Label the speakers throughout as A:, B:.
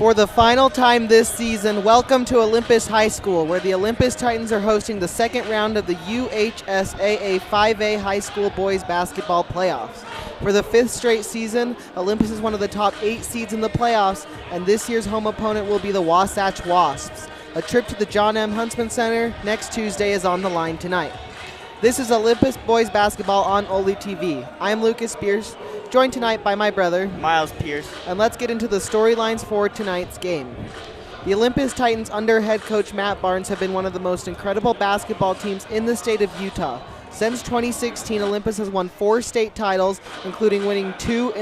A: For the final time this season, welcome to Olympus High School, where the Olympus Titans are hosting the second round of the UHSAA 5A High School Boys Basketball Playoffs. For the fifth straight season, Olympus is one of the top 8 seeds in the playoffs, and this year's home opponent will be the Wasatch Wasps. A trip to the John M. Huntsman Center next Tuesday is on the line tonight. This is Olympus Boys Basketball on OlyTV. I am Lucas Pierce, joined tonight by my brother,
B: Miles Pierce.
A: And let's get into the storylines for tonight's game. The Olympus Titans under head coach Matt Barnes have been one of the most incredible basketball teams in the state of Utah. Since 2016, Olympus has won 4 state titles, including winning 2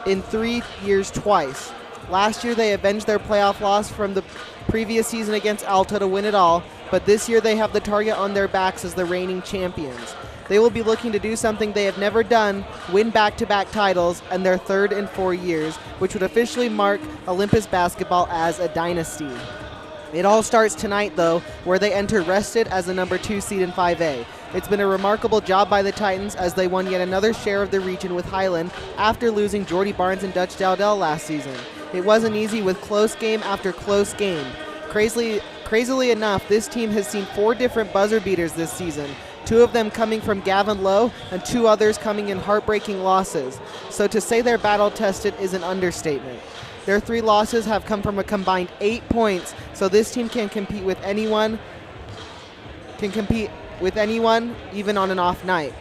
A: in 3 years twice. Last year, they avenged their playoff loss from the previous season against Alta to win it all, but this year they have the target on their backs as the reigning champions. They will be looking to do something they have never done, win back-to-back titles, and their third in 4 years, which would officially mark Olympus basketball as a dynasty. It all starts tonight, though, where they enter rested as the number 2 seed in 5A. It's been a remarkable job by the Titans as they won yet another share of the region with Highland after losing Jordy Barnes and Dutch Dowdell last season. It wasn't easy with close game after close game. Crazily enough, this team has seen 4 different buzzer beaters this season, 2 of them coming from Gavin Lowe and 2 others coming in heartbreaking losses. So to say they're battle-tested is an understatement. Their 3 losses have come from a combined 8 points, so this team can compete with anyone, even on an off night.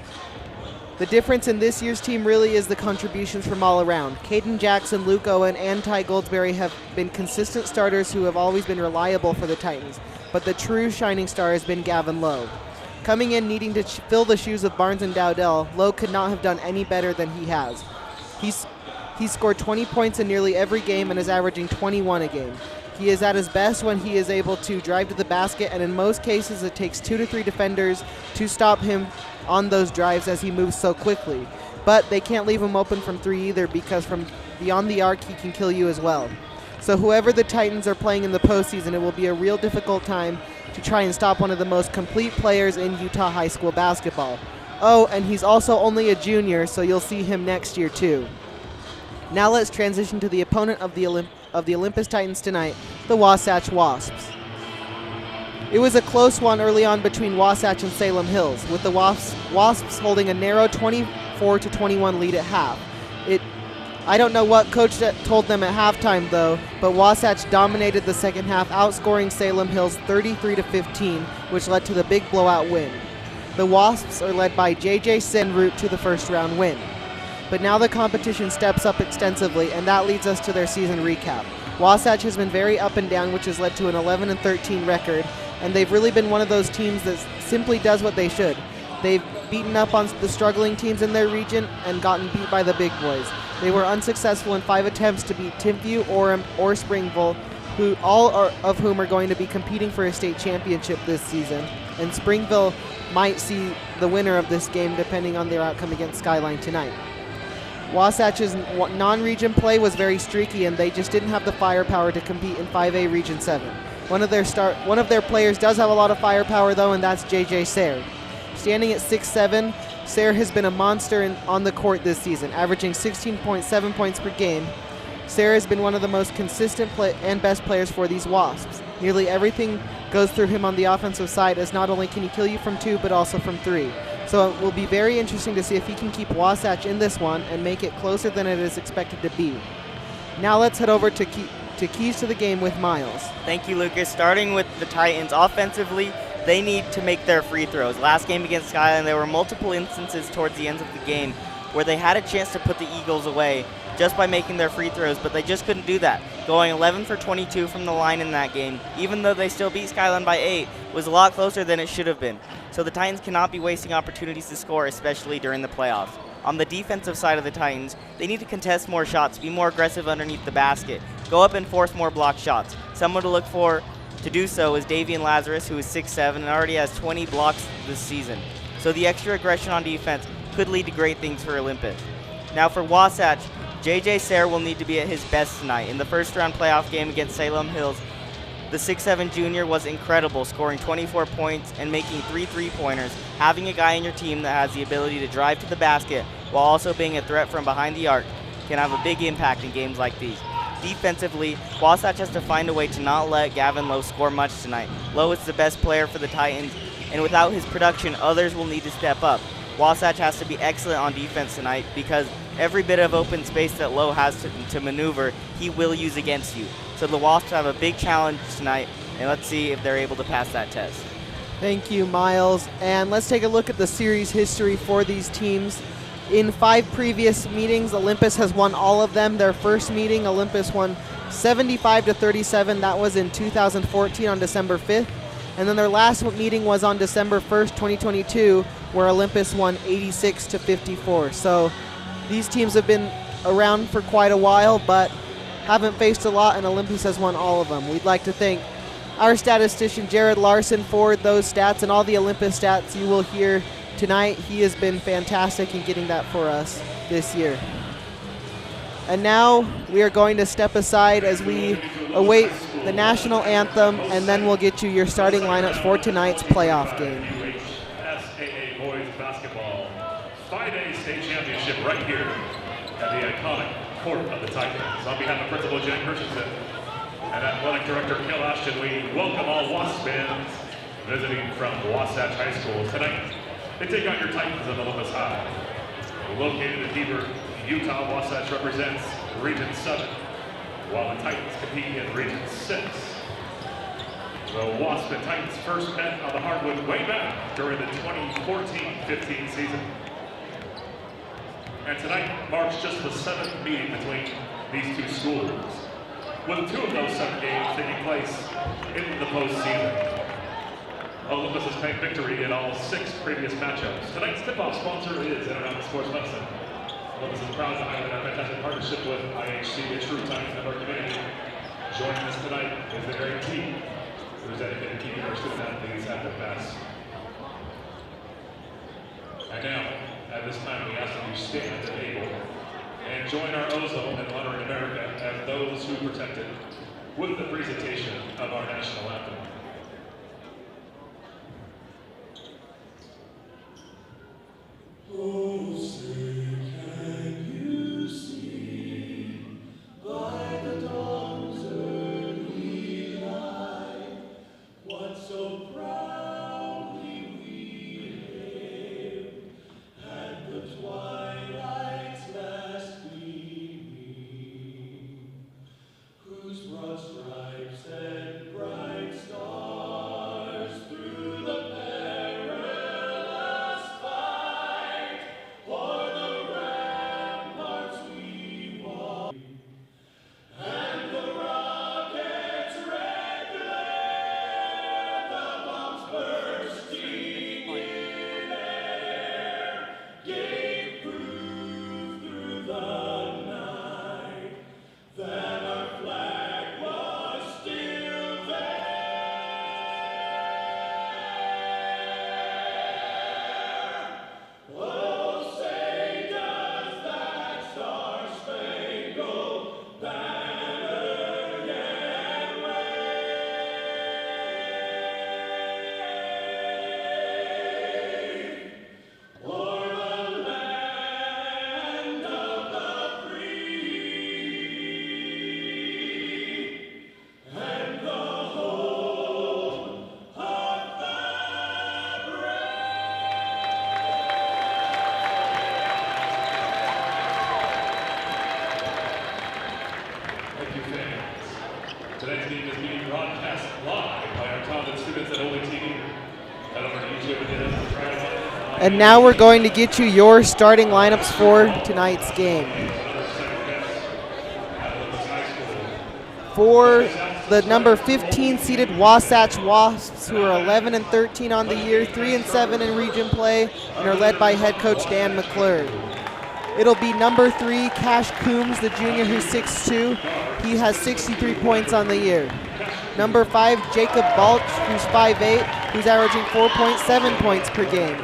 A: The difference in this year's team really is the contributions from all around. Caden Jackson, Luke Owen, and Ty Goldsberry have been consistent starters who have always been reliable for the Titans, but the true shining star has been Gavin Lowe. Coming in needing to fill the shoes of Barnes and Dowdell, Lowe could not have done any better than he has. He's scored 20 points in nearly every game and is averaging 21 a game. He is at his best when he is able to drive to the basket, and in most cases it takes 2 to 3 defenders to stop him on those drives as he moves so quickly. But they can't leave him open from 3 either, because from beyond the arc he can kill you as well. So whoever the Titans are playing in the postseason, it will be a real difficult time to try and stop one of the most complete players in Utah high school basketball. Oh, and he's also only a junior, so you'll see him next year too. Now let's transition to the opponent of the Olympus Titans tonight, the Wasatch Wasps. It was a close one early on between Wasatch and Salem Hills, with the Wasps holding a narrow 24-21 lead at half. I don't know what coach told them at halftime though, but Wasatch dominated the second half, outscoring Salem Hills 33-15, which led to the big blowout win. The Wasps are led by JJ en route to the first round win. But now the competition steps up extensively, and that leads us to their season recap. Wasatch has been very up and down, which has led to an 11-13 record, and they've really been one of those teams that simply does what they should. They've beaten up on the struggling teams in their region and gotten beat by the big boys. They were unsuccessful in 5 attempts to beat Timpview, Orem, or Springville, of whom are going to be competing for a state championship this season, and Springville might see the winner of this game depending on their outcome against Skyline tonight. Wasatch's non-region play was very streaky, and they just didn't have the firepower to compete in 5A Region 7. One of their players does have a lot of firepower though, and that's JJ Sayre. Standing at 6'7", Sayre has been a monster on the court this season, averaging 16.7 points per game. Sayre has been one of the most consistent and best players for these Wasps. Nearly everything goes through him on the offensive side, as not only can he kill you from 2, but also from 3. So it will be very interesting to see if he can keep Wasatch in this one and make it closer than it is expected to be. Now let's head over to keys to the game with Miles.
B: Thank you, Lucas. Starting with the Titans, offensively, they need to make their free throws. Last game against Skyline, there were multiple instances towards the end of the game where they had a chance to put the Eagles away just by making their free throws, but they just couldn't do that. Going 11 for 22 from the line in that game, even though they still beat Skyline by 8, was a lot closer than it should have been. So the Titans cannot be wasting opportunities to score, especially during the playoffs. On the defensive side of the Titans, they need to contest more shots, be more aggressive underneath the basket, go up and force more block shots. Someone to look for to do so is Davian Lazarus, who is 6'7" and already has 20 blocks this season. So the extra aggression on defense could lead to great things for Olympus. Now for Wasatch, JJ Sayre will need to be at his best tonight. In the first round playoff game against Salem Hills, the 6'7" junior was incredible, scoring 24 points and making 3 3-pointers. Having a guy in your team that has the ability to drive to the basket while also being a threat from behind the arc can have a big impact in games like these. Defensively, Wasatch has to find a way to not let Gavin Lowe score much tonight. Lowe is the best player for the Titans, and without his production, others will need to step up. Wasatch has to be excellent on defense tonight because every bit of open space that Lowe has to maneuver, he will use against you. So the Wasps have a big challenge tonight, and let's see if they're able to pass that test.
A: Thank you, Miles. And let's take a look at the series history for these teams. In 5 previous meetings, Olympus has won all of them. Their first meeting, Olympus won 75-37. That was in 2014 on December 5th. And then their last meeting was on December 1st, 2022, where Olympus won 86-54. So these teams have been around for quite a while, but haven't faced a lot, and Olympus has won all of them. We'd like to thank our statistician, Jared Larson, for those stats and all the Olympus stats you will hear tonight. He has been fantastic in getting that for us this year. And now we are going to step aside as we await the national anthem, and then we'll get you your starting lineups for tonight's playoff game.
C: UHSAA Boys Basketball 5A State Championship right here at the iconic Court of the Titans. On behalf of Principal Jen Christensen and Athletic Director Kel Ashton, we welcome all Wasp fans visiting from Wasatch High School tonight. They take on your Titans of Olympus High. Located in Heber, Utah, Wasatch represents Region 7, while the Titans compete in Region 6. The Wasp and Titans first met on the hardwood way back during the 2014-15 season. And tonight marks just the 7th meeting between these two schools, with 2 of those 7 games taking place in the postseason. Olympus has claimed victory in all 6 previous matchups. Tonight's tip-off sponsor is Intermountain Sports Medicine. Olympus is proud to highlight our fantastic partnership with IHC, a true Titan of our community. Joining us tonight is the very team who's dedicated to keeping our student athletes at their best. And now, at this time, we ask that you stand at the table and join our ozone in honoring America as those who protect it with the presentation of our national anthem. Oh, say can you see by the dawn's early light what so proudly we hailed at the twilight's last gleaming, whose broad stripes and bright stars through the perilous fight o'er the ramparts we walk, and the rocket's red glare, the bombs bursting in air, gave proof through the night that our flag was still there. Oh, say does that star-spangled banner yet wave o'er the land of the free and the home of the brave? Thank you, fans. Tonight's game is being broadcast live by our talented students at OlyTV. Head over to YouTube and hit us to try it out.
A: And now we're going to get you your starting lineups for tonight's game.
C: Another second best at Olympus High School.
A: For the number 15 seeded Wasatch Wasps, who are 11-13 on the year, 3-7 in region play, and are led by head coach Dan McClure. It'll be number 3, Cash Coombs, the junior, who's 6'2". He has 63 points on the year. Number 5, Jacob Balch, who's 5'8", who's averaging 4.7 points per game.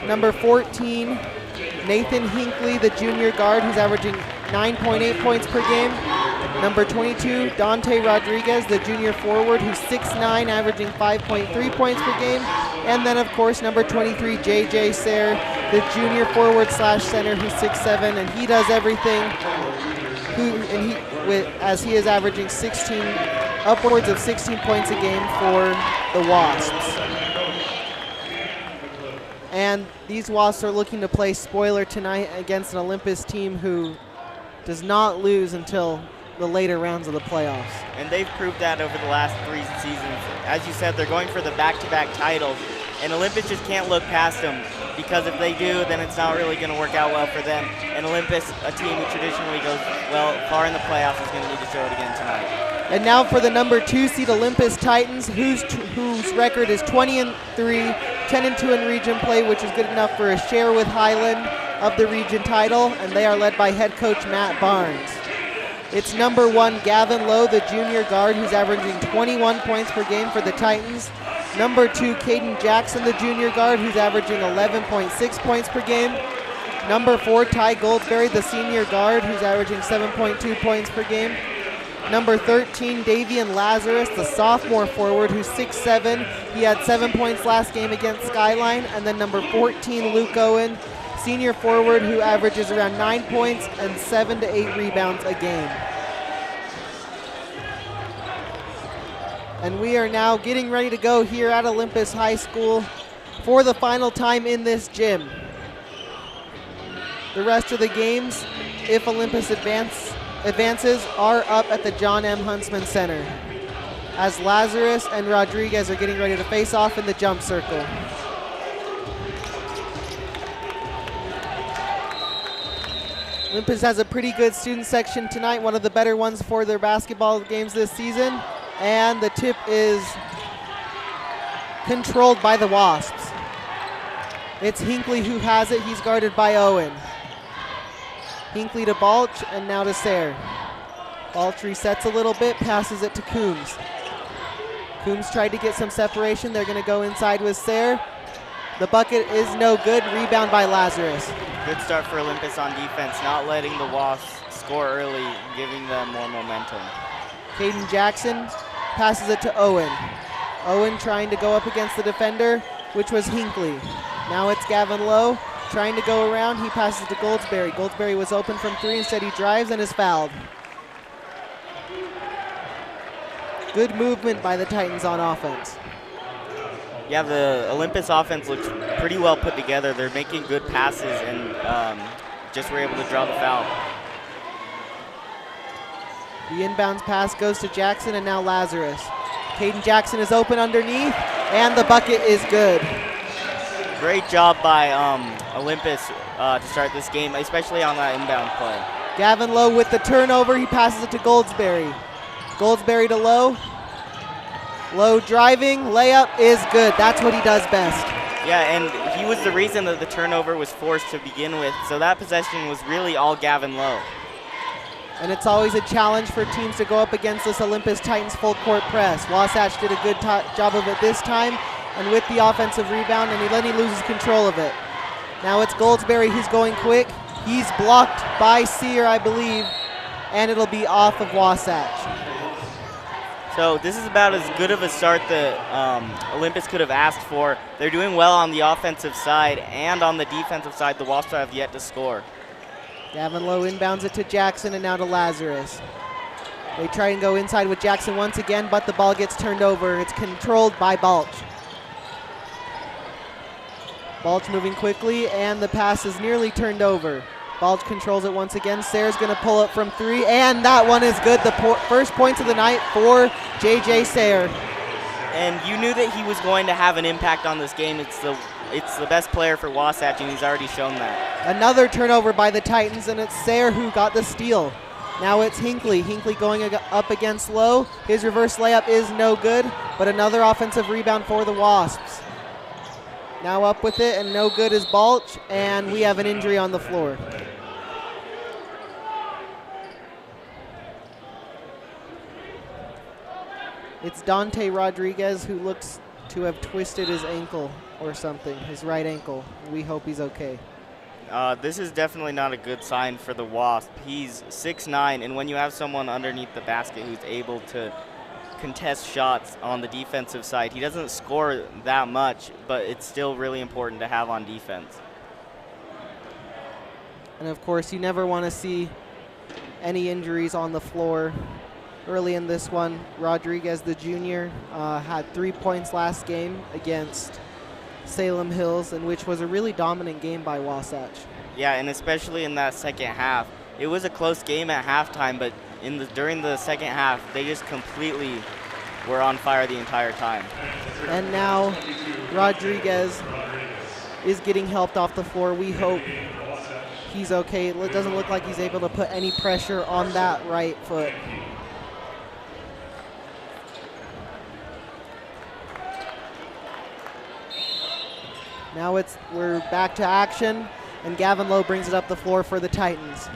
A: Number 14, Nathan Hinckley, the junior guard, who's averaging 9.8 points per game. Number 22, Dante Rodriguez, the junior forward, who's 6'9", averaging 5.3 points per game. And then, of course, number 23, JJ Sayre, the junior forward slash center, who's 6'7", and he does everything. as he is averaging upwards of 16 points a game for the Wasps. And these Wasps are looking to play spoiler tonight against an Olympus team who does not lose until the later rounds of the playoffs.
B: And they've proved that over the last 3 seasons. As you said, they're going for the back-to-back titles, and Olympus just can't look past them, because if they do, then it's not really going to work out well for them. And Olympus, a team who traditionally goes far in the playoffs, is going to need to show it again tonight.
A: And now for the number 2 seed Olympus Titans, whose record is 20-3, 10-2 in region play, which is good enough for a share with Highland of the region title, and they are led by head coach Matt Barnes. It's number 1 Gavin Lowe, the junior guard, who's averaging 21 points per game for the Titans. Number 2 Caden Jackson, the junior guard, who's averaging 11.6 points per game. Number 4 Ty Goldsberry, the senior guard, who's averaging 7.2 points per game. Number 13, Davian Lazarus, the sophomore forward, who's 6'7". He had 7 points last game against Skyline. And then number 14, Luke Owen, senior forward, who averages around 9 points and 7 to 8 rebounds a game. And we are now getting ready to go here at Olympus High School for the final time in this gym. The rest of the games, if Olympus advances, are up at the John M. Huntsman Center, as Lazarus and Rodriguez are getting ready to face off in the jump circle. Olympus has a pretty good student section tonight, one of the better ones for their basketball games this season, and the tip is controlled by the Wasps. It's Hinckley who has it. He's guarded by Owen. Hinckley to Balch, and now to Sayre. Balch resets a little bit, passes it to Coombs. Coombs tried to get some separation. They're going to go inside with Sayre. The bucket is no good. Rebound by Lazarus.
B: Good start for Olympus on defense, not letting the Wasps score early, giving them more momentum.
A: Caden Jackson passes it to Owen. Owen trying to go up against the defender, which was Hinckley. Now it's Gavin Lowe trying to go around. He passes to Goldsberry. Goldsberry was open from 3, instead he drives and is fouled. Good movement by the Titans on offense.
B: Yeah, the Olympus offense looks pretty well put together. They're making good passes and just were able to draw the foul.
A: The inbounds pass goes to Jackson, and now Lazarus. Caden Jackson is open underneath, and the bucket is good.
B: Great job by Olympus to start this game, especially on that inbound play.
A: Gavin Lowe with the turnover. He passes it to Goldsberry. Goldsberry to Lowe. Lowe driving, layup is good. That's what he does best.
B: Yeah, and he was the reason that the turnover was forced to begin with, so that possession was really all Gavin Lowe.
A: And it's always a challenge for teams to go up against this Olympus Titans full court press. Wasatch did a good job of it this time, and with the offensive rebound, and then he loses control of it. Now it's Goldsberry who's going quick. He's blocked by Sear, I believe, and it'll be off of Wasatch.
B: So this is about as good of a start that Olympus could have asked for. They're doing well on the offensive side, and on the defensive side, the Wasps have yet to score.
A: Gavin Lowe inbounds it to Jackson and now to Lazarus. They try and go inside with Jackson once again, but the ball gets turned over. It's controlled by Balch. Balch moving quickly, and the pass is nearly turned over. Balch controls it once again. Sayre's going to pull up from 3, and that one is good. The first points of the night for J.J. Sayre.
B: And you knew that he was going to have an impact on this game. It's the best player for Wasatch, and he's already shown that.
A: Another turnover by the Titans, and it's Sayre who got the steal. Now it's Hinckley. Hinckley going up against Lowe. His reverse layup is no good, but another offensive rebound for the Wasps. Now up with it, and no good is Balch, and we have an injury on the floor. It's Dante Rodriguez, who looks to have twisted his ankle or something, his right ankle. We hope he's okay.
B: This is definitely not a good sign for the Wasp. He's 6'9", and when you have someone underneath the basket who's able to contest shots on the defensive side, he doesn't score that much, but it's still really important to have on defense.
A: And of course, you never want to see any injuries on the floor early in this one. Rodriguez, the junior, had 3 points last game against Salem Hills, and which was a really dominant game by Wasatch.
B: Yeah, and especially in that second half. It was a close game at halftime, but during the second half, they just completely were on fire the entire time.
A: And now Rodriguez is getting helped off the floor. We hope he's okay. It doesn't look like he's able to put any pressure on that right foot. Now we're back to action, and Gavin Lowe brings it up the floor for the Titans.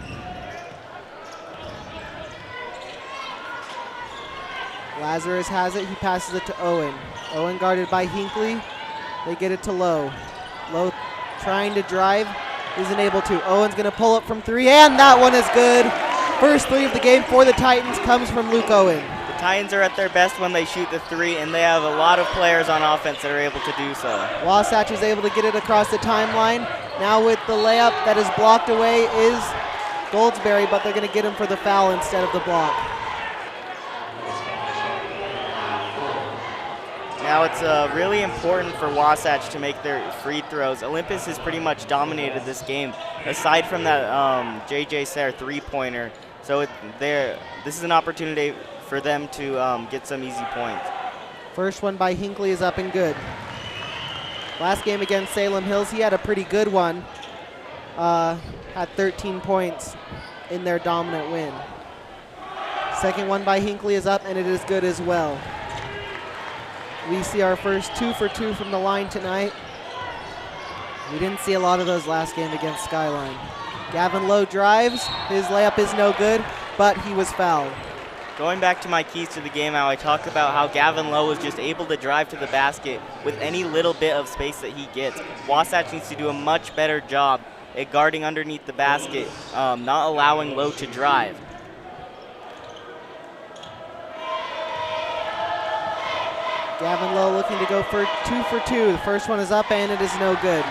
A: Lazarus has it. He passes it to Owen. Owen guarded by Hinckley. They get it to Lowe. Lowe trying to drive, isn't able to. Owen's going to pull up from 3, and that one is good. First 3 of the game for the Titans comes from Luke Owen.
B: The Titans are at their best when they shoot the 3, and they have a lot of players on offense that are able to do so.
A: Wasatch is able to get it across the timeline. Now with the layup that is blocked away is Goldsberry, but they're going to get him for the foul instead of the block.
B: Now it's really important for Wasatch to make their free throws. Olympus has pretty much dominated this game, aside from that J.J. Sayre three-pointer. So this is an opportunity for them to get some easy points.
A: First one by Hinckley is up and good. Last game against Salem Hills, he had a pretty good one. Had 13 points in their dominant win. Second one by Hinckley is up, and it is good as well. We see our first 2 for 2 from the line tonight. We didn't see a lot of those last game against Skyline. Gavin Lowe drives. His layup is no good, but he was fouled.
B: Going back to my keys to the game, how I talked about how Gavin Lowe was just able to drive to the basket with any little bit of space that he gets. Wasatch needs to do a much better job at guarding underneath the basket, not allowing Lowe to drive.
A: Gavin Lowe looking to go for 2 for 2. The first one is up, and it is no good.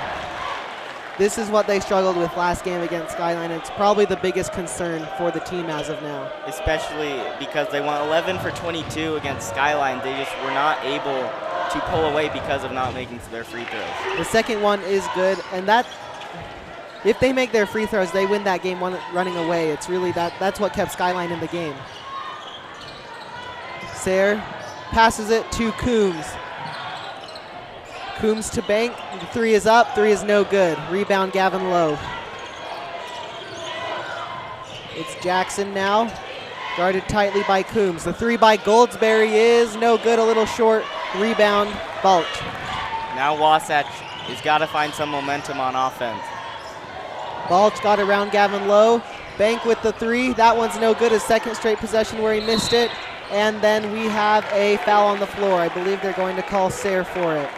A: This is what they struggled with last game against Skyline. It's probably the biggest concern for the team as of now.
B: Especially because they went 11 for 22 against Skyline. They just were not able to pull away because of not making their free throws.
A: The second one is good, and that if they make their free throws, they win that game running away. It's really that's what kept Skyline in the game. Sayre passes it to Coombs. Coombs to Bank. The 3 is up. 3 is no good. Rebound Gavin Lowe. It's Jackson now. Guarded tightly by Coombs. The 3 by Goldsberry is no good. A little short. Rebound Balch.
B: Now Wasatch has got to find some momentum on offense.
A: Balch got around Gavin Lowe. Bank with the 3. That one's no good. His second straight possession where he missed it. And then we have a foul on the floor. I believe they're going to call Sayre for it.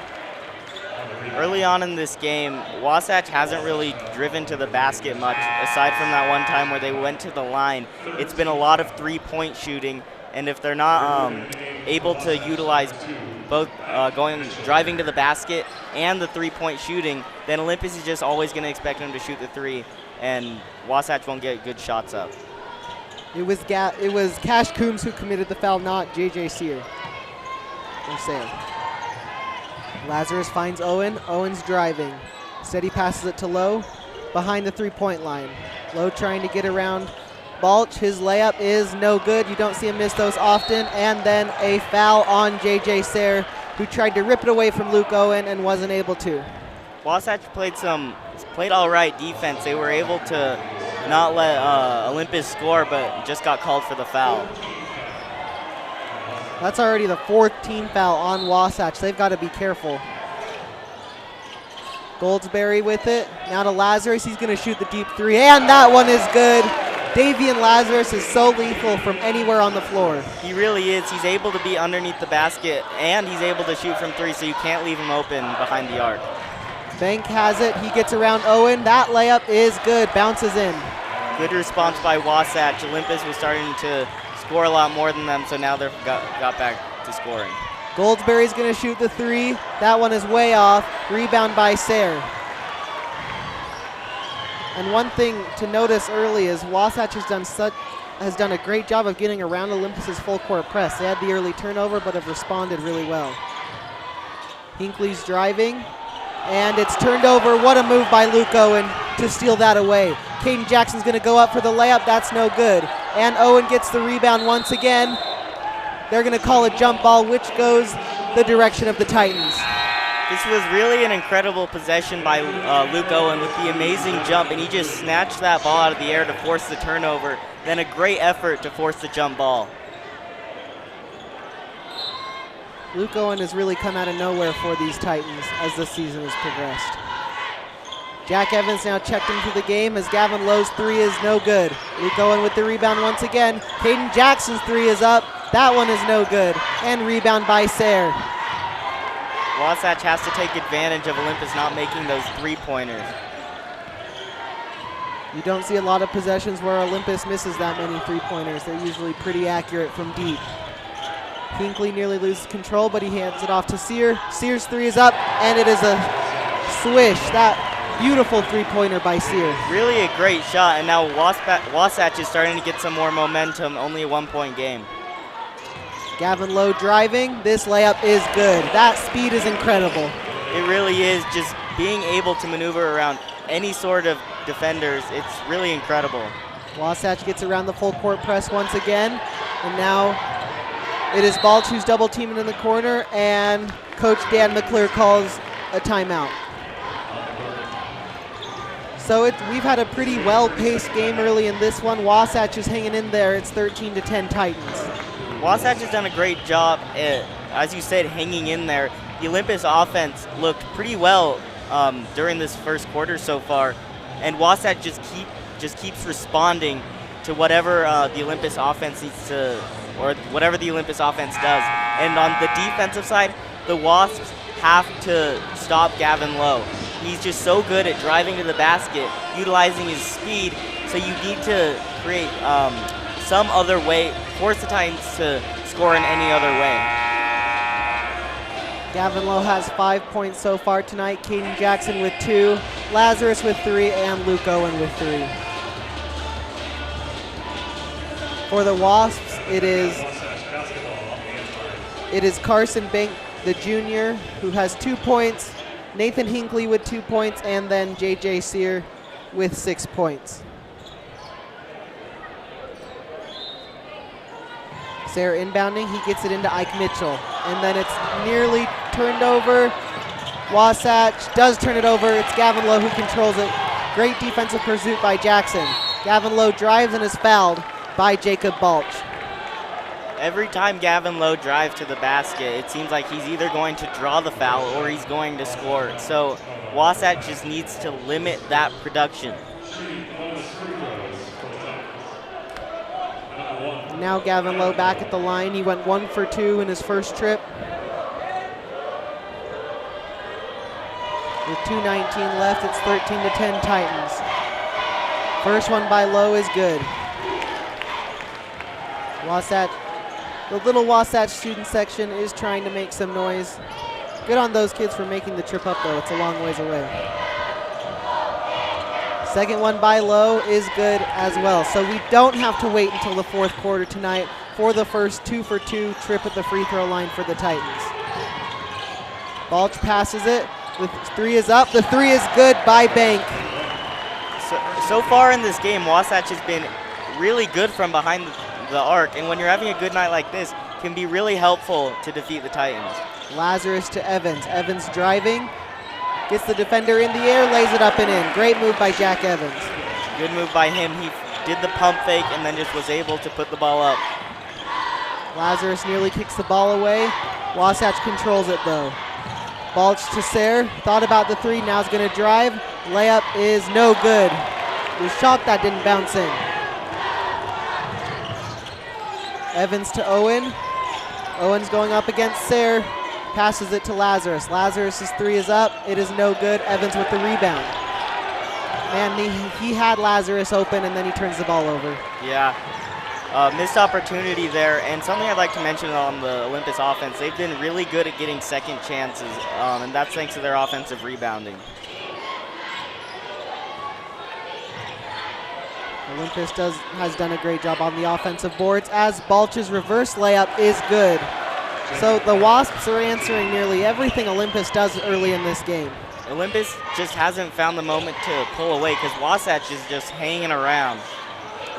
B: Early on in this game, Wasatch hasn't really driven to the basket much, aside from that one time where they went to the line. It's been a lot of three-point shooting, and if they're not able to utilize both driving to the basket and the three-point shooting, then Olympus is just always going to expect them to shoot the 3, and Wasatch won't get good shots up.
A: It was Cash Coombs who committed the foul, not J.J. Sayre. Lazarus finds Owen. Owen's driving. Instead he passes it to Lowe behind the three-point line. Lowe trying to get around Balch. His layup is no good. You don't see him miss those often. And then a foul on J.J. Sayre, who tried to rip it away from Luke Owen and wasn't able to.
B: Wasatch played all right defense. They were able to not let Olympus score, but just got called for the foul.
A: That's already the 4th team foul on Wasatch. They've got to be careful. Goldsberry with it. Now to Lazarus. He's going to shoot the deep 3, and that one is good. Davian Lazarus is so lethal from anywhere on the floor.
B: He really is. He's able to be underneath the basket, and he's able to shoot from 3, so you can't leave him open behind the arc.
A: Bank has it. He gets around Owen. That layup is good. Bounces in.
B: Good response by Wasatch. Olympus was starting to score a lot more than them, so now they've got back to scoring.
A: Goldsberry's going to shoot the 3. That one is way off. Rebound by Sayre. And one thing to notice early is Wasatch has done a great job of getting around Olympus's full court press. They had the early turnover, but have responded really well. Hinckley's driving, and it's turned over. What a move by Luke Owen to steal that away. Caden Jackson's going to go up for the layup. That's no good. And Owen gets the rebound once again. They're going to call a jump ball, which goes the direction of the Titans.
B: This was really an incredible possession by Luke Owen with the amazing jump, and he just snatched that ball out of the air to force the turnover. Then a great effort to force the jump ball.
A: Luke Owen has really come out of nowhere for these Titans as the season has progressed. Jack Evans now checked into the game as Gavin Lowe's three is no good. Luke Owen with the rebound once again. Caden Jackson's three is up. That one is no good. And rebound by Sayre.
B: Wasatch has to take advantage of Olympus not making those three-pointers.
A: You don't see a lot of possessions where Olympus misses that many three-pointers. They're usually pretty accurate from deep. Hinckley nearly loses control, but he hands it off to Sear. Sear's three is up, and it is a swish. That beautiful three-pointer by Sear.
B: Really a great shot, and now Wasatch is starting to get some more momentum, only a one-point game.
A: Gavin Lowe driving. This layup is good. That speed is incredible.
B: It really is. Just being able to maneuver around any sort of defenders, it's really incredible.
A: Wasatch gets around the full court press once again, and now it is Balch who's double teaming in the corner, and Coach Dan McClure calls a timeout. So we've had a pretty well-paced game early in this one. Wasatch is hanging in there. It's 13-10 Titans.
B: Wasatch has done a great job, as you said, hanging in there. The Olympus offense looked pretty well during this first quarter so far, and Wasatch just keeps responding to whatever the Olympus offense needs to, or whatever the Olympus offense does. And on the defensive side, the Wasps have to stop Gavin Lowe. He's just so good at driving to the basket, utilizing his speed, so you need to create some other way, force the Titans to score in any other way.
A: Gavin Lowe has 5 points so far tonight. Caden Jackson with 2, Lazarus with 3, and Luke Owen with 3. For the Wasps, it is Carson Bank, the junior, who has 2 points, Nathan Hinckley with 2 points, and then J.J. Sear with 6 points. Sayre inbounding, he gets it into Ike Mitchell, and then it's nearly turned over. Wasatch does turn it over. It's Gavin Lowe who controls it. Great defensive pursuit by Jackson. Gavin Lowe drives and is fouled by Jacob Balch.
B: Every time Gavin Lowe drives to the basket, it seems like he's either going to draw the foul or he's going to score. So Wasatch just needs to limit that production.
A: Now Gavin Lowe back at the line. He went 1 for 2 in his first trip. With 2:19 left, it's 13-10 Titans. First one by Lowe is good. Wasatch, the little Wasatch student section is trying to make some noise. Good on those kids for making the trip up, though. It's a long ways away. Second one by Lowe is good as well. So we don't have to wait until the fourth quarter tonight for the first 2 for 2 trip at the free throw line for the Titans. Balch passes it. The 3 is up. The 3 is good by Bank.
B: So far in this game, Wasatch has been really good from behind the arc, and when you're having a good night like this, it can be really helpful to defeat the Titans.
A: Lazarus to Evans. Evans driving. Gets the defender in the air, lays it up and in. Great move by Jack Evans.
B: Good move by him. He did the pump fake and then just was able to put the ball up.
A: Lazarus nearly kicks the ball away. Wasatch controls it though. Balch to Sayre. Thought about the 3, now he's going to drive. Layup is no good. He was shocked that didn't bounce in. Evans to Owen. Owen's going up against Sayre. Passes it to Lazarus. Lazarus' 3 is up. It is no good. Evans with the rebound. Man, he had Lazarus open, and then he turns the ball over.
B: Yeah. Missed opportunity there. And something I'd like to mention on the Olympus offense, they've been really good at getting second chances, and that's thanks to their offensive rebounding.
A: Olympus has done a great job on the offensive boards as Balch's reverse layup is good. So the Wasps are answering nearly everything Olympus does early in this game.
B: Olympus just hasn't found the moment to pull away because Wasatch is just hanging around.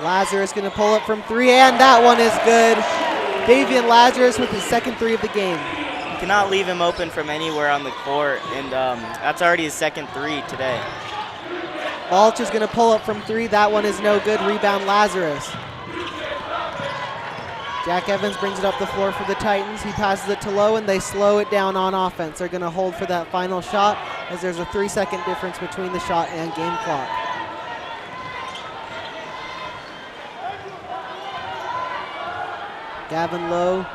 A: Lazarus going to pull up from 3, and that one is good. Davian Lazarus with his second 3 of the game.
B: You cannot leave him open from anywhere on the court, and that's already his second 3 today.
A: Balch is going to pull up from 3. That one is no good. Rebound Lazarus. Jack Evans brings it up the floor for the Titans. He passes it to Lowe, and they slow it down on offense. They're going to hold for that final shot as there's a 3-second difference between the shot and game clock. Gavin Lowe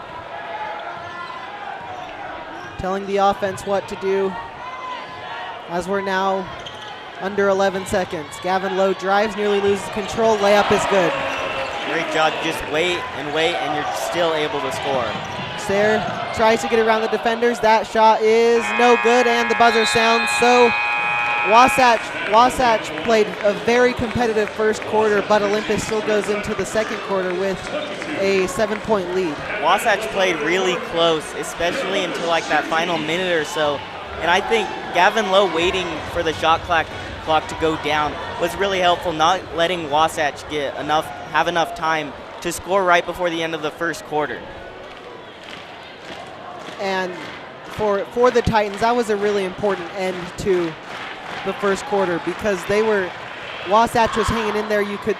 A: telling the offense what to do as we're now under 11 seconds. Gavin Lowe drives, nearly loses control. Layup is good.
B: Great job. Just wait, and you're still able to score.
A: Sayre tries to get around the defenders. That shot is no good, and the buzzer sounds. So Wasatch played a very competitive first quarter, but Olympus still goes into the second quarter with a 7-point lead.
B: Wasatch played really close, especially until like that final minute or so. And I think Gavin Lowe waiting for the shot clock to go down was really helpful, not letting Wasatch have enough time to score right before the end of the first quarter.
A: And for the Titans, that was a really important end to the first quarter because Wasatch was hanging in there. You could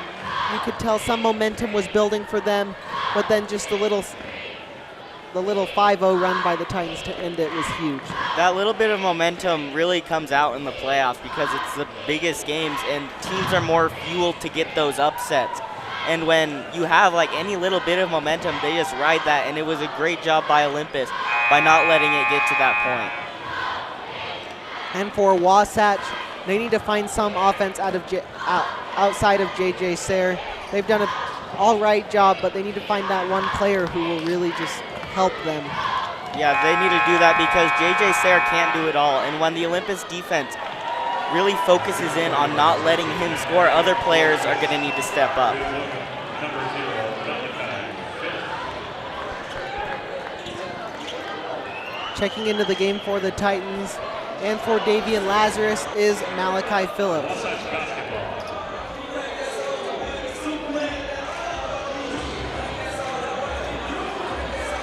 A: tell some momentum was building for them, but then just the little 5-0 run by the Titans to end it was huge.
B: That little bit of momentum really comes out in the playoffs because it's the biggest games and teams are more fueled to get those upsets. And when you have like any little bit of momentum, they just ride that, and it was a great job by Olympus by not letting it get to that point.
A: And for Wasatch, they need to find some offense outside of J.J. Sayre. They've done an all right job, but they need to find that one player who will really just help them.
B: Yeah, they need to do that because J.J. Sayre can't do it all. And when the Olympus defense really focuses in on not letting him score, other players are going to need to step up.
A: Checking into the game for the Titans and for Davian Lazarus is Malachi Phillips.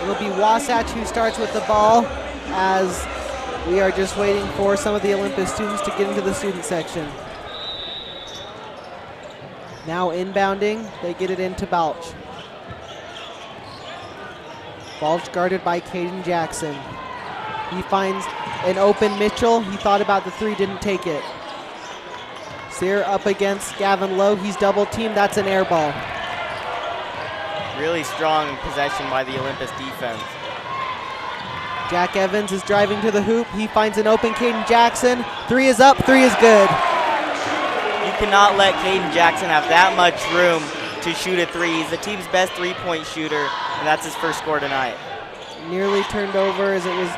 A: It'll be Wasatch who starts with the ball as we are just waiting for some of the Olympus students to get into the student section. Now inbounding, they get it into Balch. Balch guarded by Caden Jackson. He finds an open Mitchell. He thought about the 3, didn't take it. Sayre up against Gavin Lowe. He's double teamed. That's an air ball.
B: Really strong possession by the Olympus defense.
A: Jack Evans is driving to the hoop. He finds an open Caden Jackson. 3 is up. 3 is good.
B: You cannot let Caden Jackson have that much room to shoot a 3. He's the team's best 3-point shooter, and that's his first score tonight.
A: Nearly turned over as it was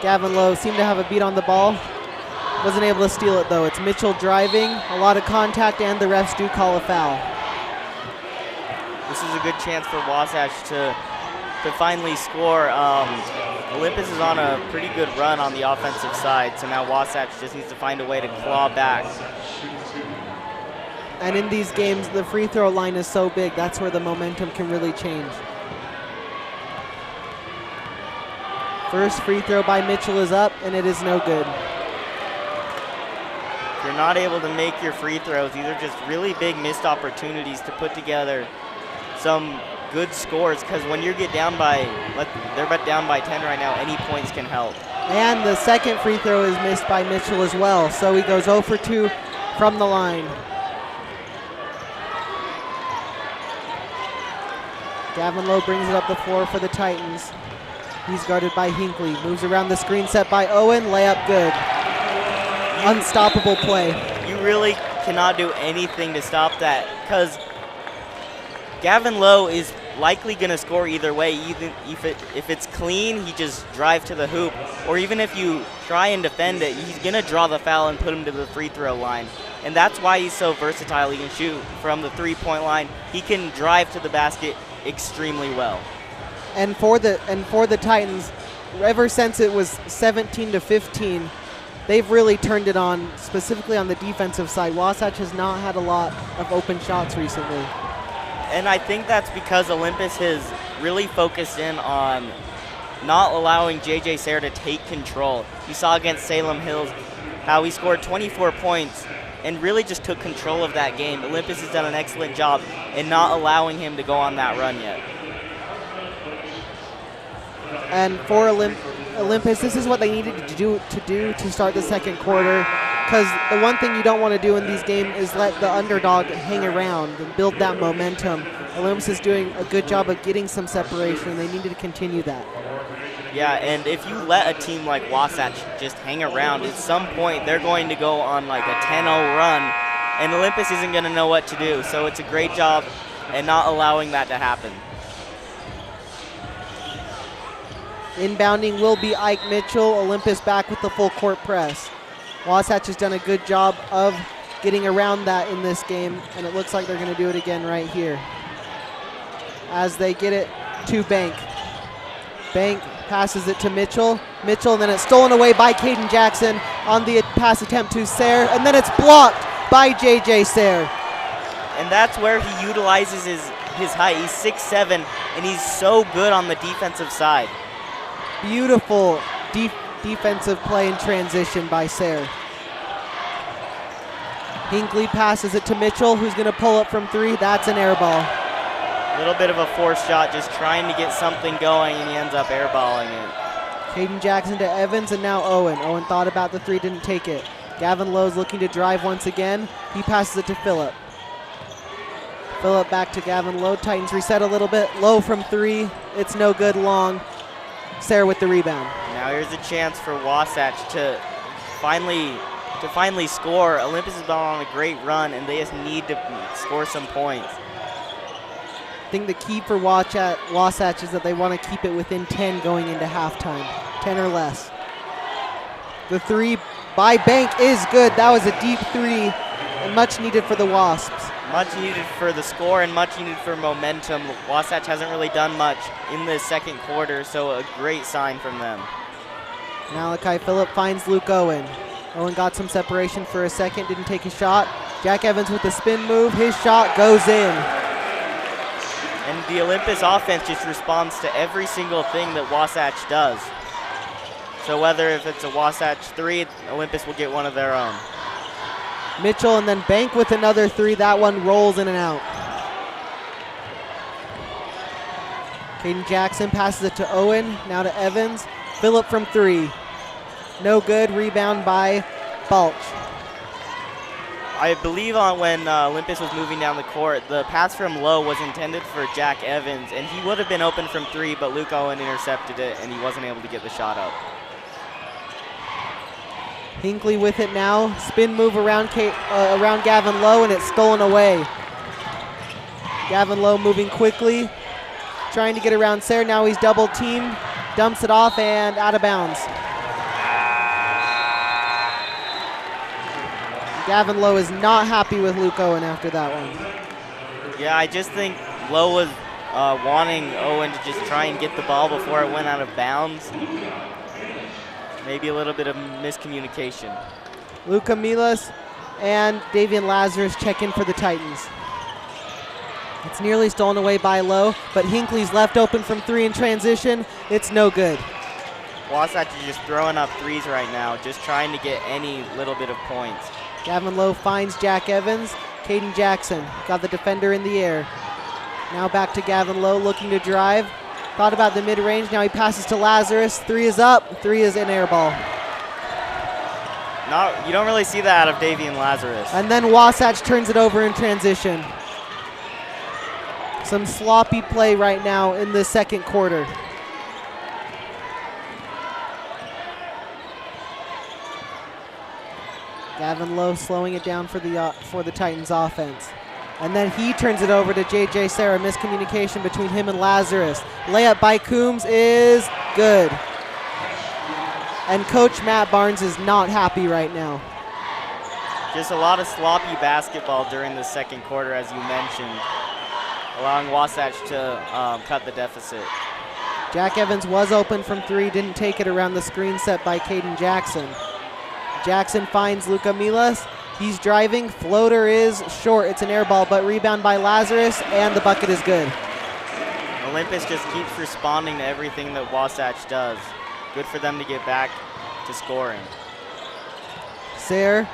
A: Gavin Lowe. Seemed to have a beat on the ball. Wasn't able to steal it, though. It's Mitchell driving. A lot of contact, and the refs do call a foul.
B: This is a good chance for Wasatch to finally score. Olympus is on a pretty good run on the offensive side, so now Wasatch just needs to find a way to claw back.
A: And in these games, the free throw line is so big. That's where the momentum can really change. First free throw by Mitchell is up, and it is no good.
B: If you're not able to make your free throws, these are just really big missed opportunities to put together some good scores, because when you get down by, they're down by 10 right now, any points can help.
A: And the second free throw is missed by Mitchell as well, so he goes 0 for 2 from the line. Gavin Lowe brings it up the floor for the Titans. He's guarded by Hinckley. Moves around the screen set by Owen. Layup good. Unstoppable play.
B: You really cannot do anything to stop that because Gavin Lowe is likely going to score either way. Even if it's clean, he just drive to the hoop. Or even if you try and defend it, he's going to draw the foul and put him to the free throw line. And that's why he's so versatile. He can shoot from the three-point line. He can drive to the basket extremely well.
A: And for the Titans, ever since it was 17-15, they've really turned it on, specifically on the defensive side. Wasatch has not had a lot of open shots recently.
B: And I think that's because Olympus has really focused in on not allowing J.J. Sayre to take control. You saw against Salem Hills how he scored 24 points and really just took control of that game. Olympus has done an excellent job in not allowing him to go on that run yet.
A: And for Olympus, this is what they needed to do to start the second quarter, because the one thing you don't want to do in these games is let the underdog hang around and build that momentum. Olympus is doing a good job of getting some separation, and they needed to continue that.
B: Yeah, and if you let a team like Wasatch just hang around, at some point they're going to go on like a 10-0 run, and Olympus isn't going to know what to do. So it's a great job in not allowing that to happen.
A: Inbounding will be Ike Mitchell. Olympus back with the full court press. Wasatch has done a good job of getting around that in this game, and it looks like they're going to do it again right here as they get it to Bank. Bank passes it to Mitchell. Mitchell, and then it's stolen away by Caden Jackson on the pass attempt to Sayre, and then it's blocked by J.J. Sayre.
B: And that's where he utilizes his height. He's 6'7", and he's so good on the defensive side.
A: Beautiful defensive play in transition by Sayre. Hinckley passes it to Mitchell, who's going to pull up from three. That's an air ball.
B: A little bit of a forced shot, just trying to get something going, and he ends up airballing it.
A: Caden Jackson to Evans, and now Owen. Owen thought about the three, didn't take it. Gavin Lowe's looking to drive once again. He passes it to Phillip. Phillip back to Gavin Lowe. Titans reset a little bit. Lowe from three. It's no good long. Sayre with the rebound.
B: Now here's a chance for Wasatch to finally score. Olympus has been on a great run, and they just need to score some points.
A: I think the key for Wasatch is that they want to keep it within 10 going into halftime, 10 or less. The three by Bank is good. That was a deep three, and much needed for the Wasps.
B: Much needed for the score and much needed for momentum. Wasatch hasn't really done much in the second quarter, so a great sign from them.
A: Malachi Phillip finds Luke Owen. Owen got some separation for a second, didn't take a shot. Jack Evans with the spin move. His shot goes in.
B: And the Olympus offense just responds to every single thing that Wasatch does. So whether if it's a Wasatch three, Olympus will get one of their own.
A: Mitchell and then Bank with another three. That one rolls in and out. Caden Jackson passes it to Owen, now to Evans. Phillip from three. No good. Rebound by Balch.
B: I believe when Olympus was moving down the court, the pass from Lowe was intended for Jack Evans, and he would have been open from three, but Luke Owen intercepted it, and he wasn't able to get the shot up.
A: Hinckley with it now. Spin move around Gavin Lowe, and it's stolen away. Gavin Lowe moving quickly, trying to get around Sayre. Now he's double teamed, dumps it off, and out of bounds. Gavin Lowe is not happy with Luke Owen after that one.
B: Yeah, I just think Lowe was wanting Owen to just try and get the ball before it went out of bounds. Maybe a little bit of miscommunication.
A: Luka Milas and Davian Lazarus check in for the Titans. It's nearly stolen away by Lowe, but Hinckley's left open from three in transition. It's no good.
B: Wasatch is just throwing up threes right now, just trying to get any little bit of points.
A: Gavin Lowe finds Jack Evans. Caden Jackson got the defender in the air. Now back to Gavin Lowe looking to drive. Thought about the mid-range. Now he passes to Lazarus. Three is up. Three is an air ball.
B: You don't really see that out of Davian Lazarus.
A: And then Wasatch turns it over in transition. Some sloppy play right now in the second quarter. Gavin Lowe slowing it down for the Titans offense. And then he turns it over to J.J. Sayre. Miscommunication between him and Lazarus. Layup by Coombs is good. And Coach Matt Barnes is not happy right now.
B: Just a lot of sloppy basketball during the second quarter, as you mentioned, allowing Wasatch to cut the deficit.
A: Jack Evans was open from three, didn't take it around the screen set by Caden Jackson. Jackson finds Luka Milas. He's driving, floater is short. It's an air ball, but rebound by Lazarus, and the bucket is good.
B: Olympus just keeps responding to everything that Wasatch does. Good for them to get back to scoring.
A: Sayre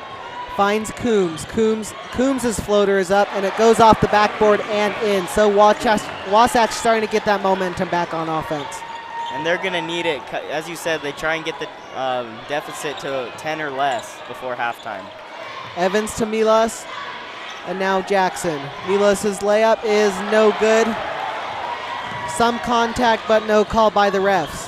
A: finds Coombs. Coombs' floater is up, and it goes off the backboard and in. So Wasatch starting to get that momentum back on offense.
B: And they're going to need it. As you said, they try and get the deficit to 10 or less before halftime.
A: Evans to Milas, and now Jackson. Milas' layup is no good. Some contact, but no call by the refs.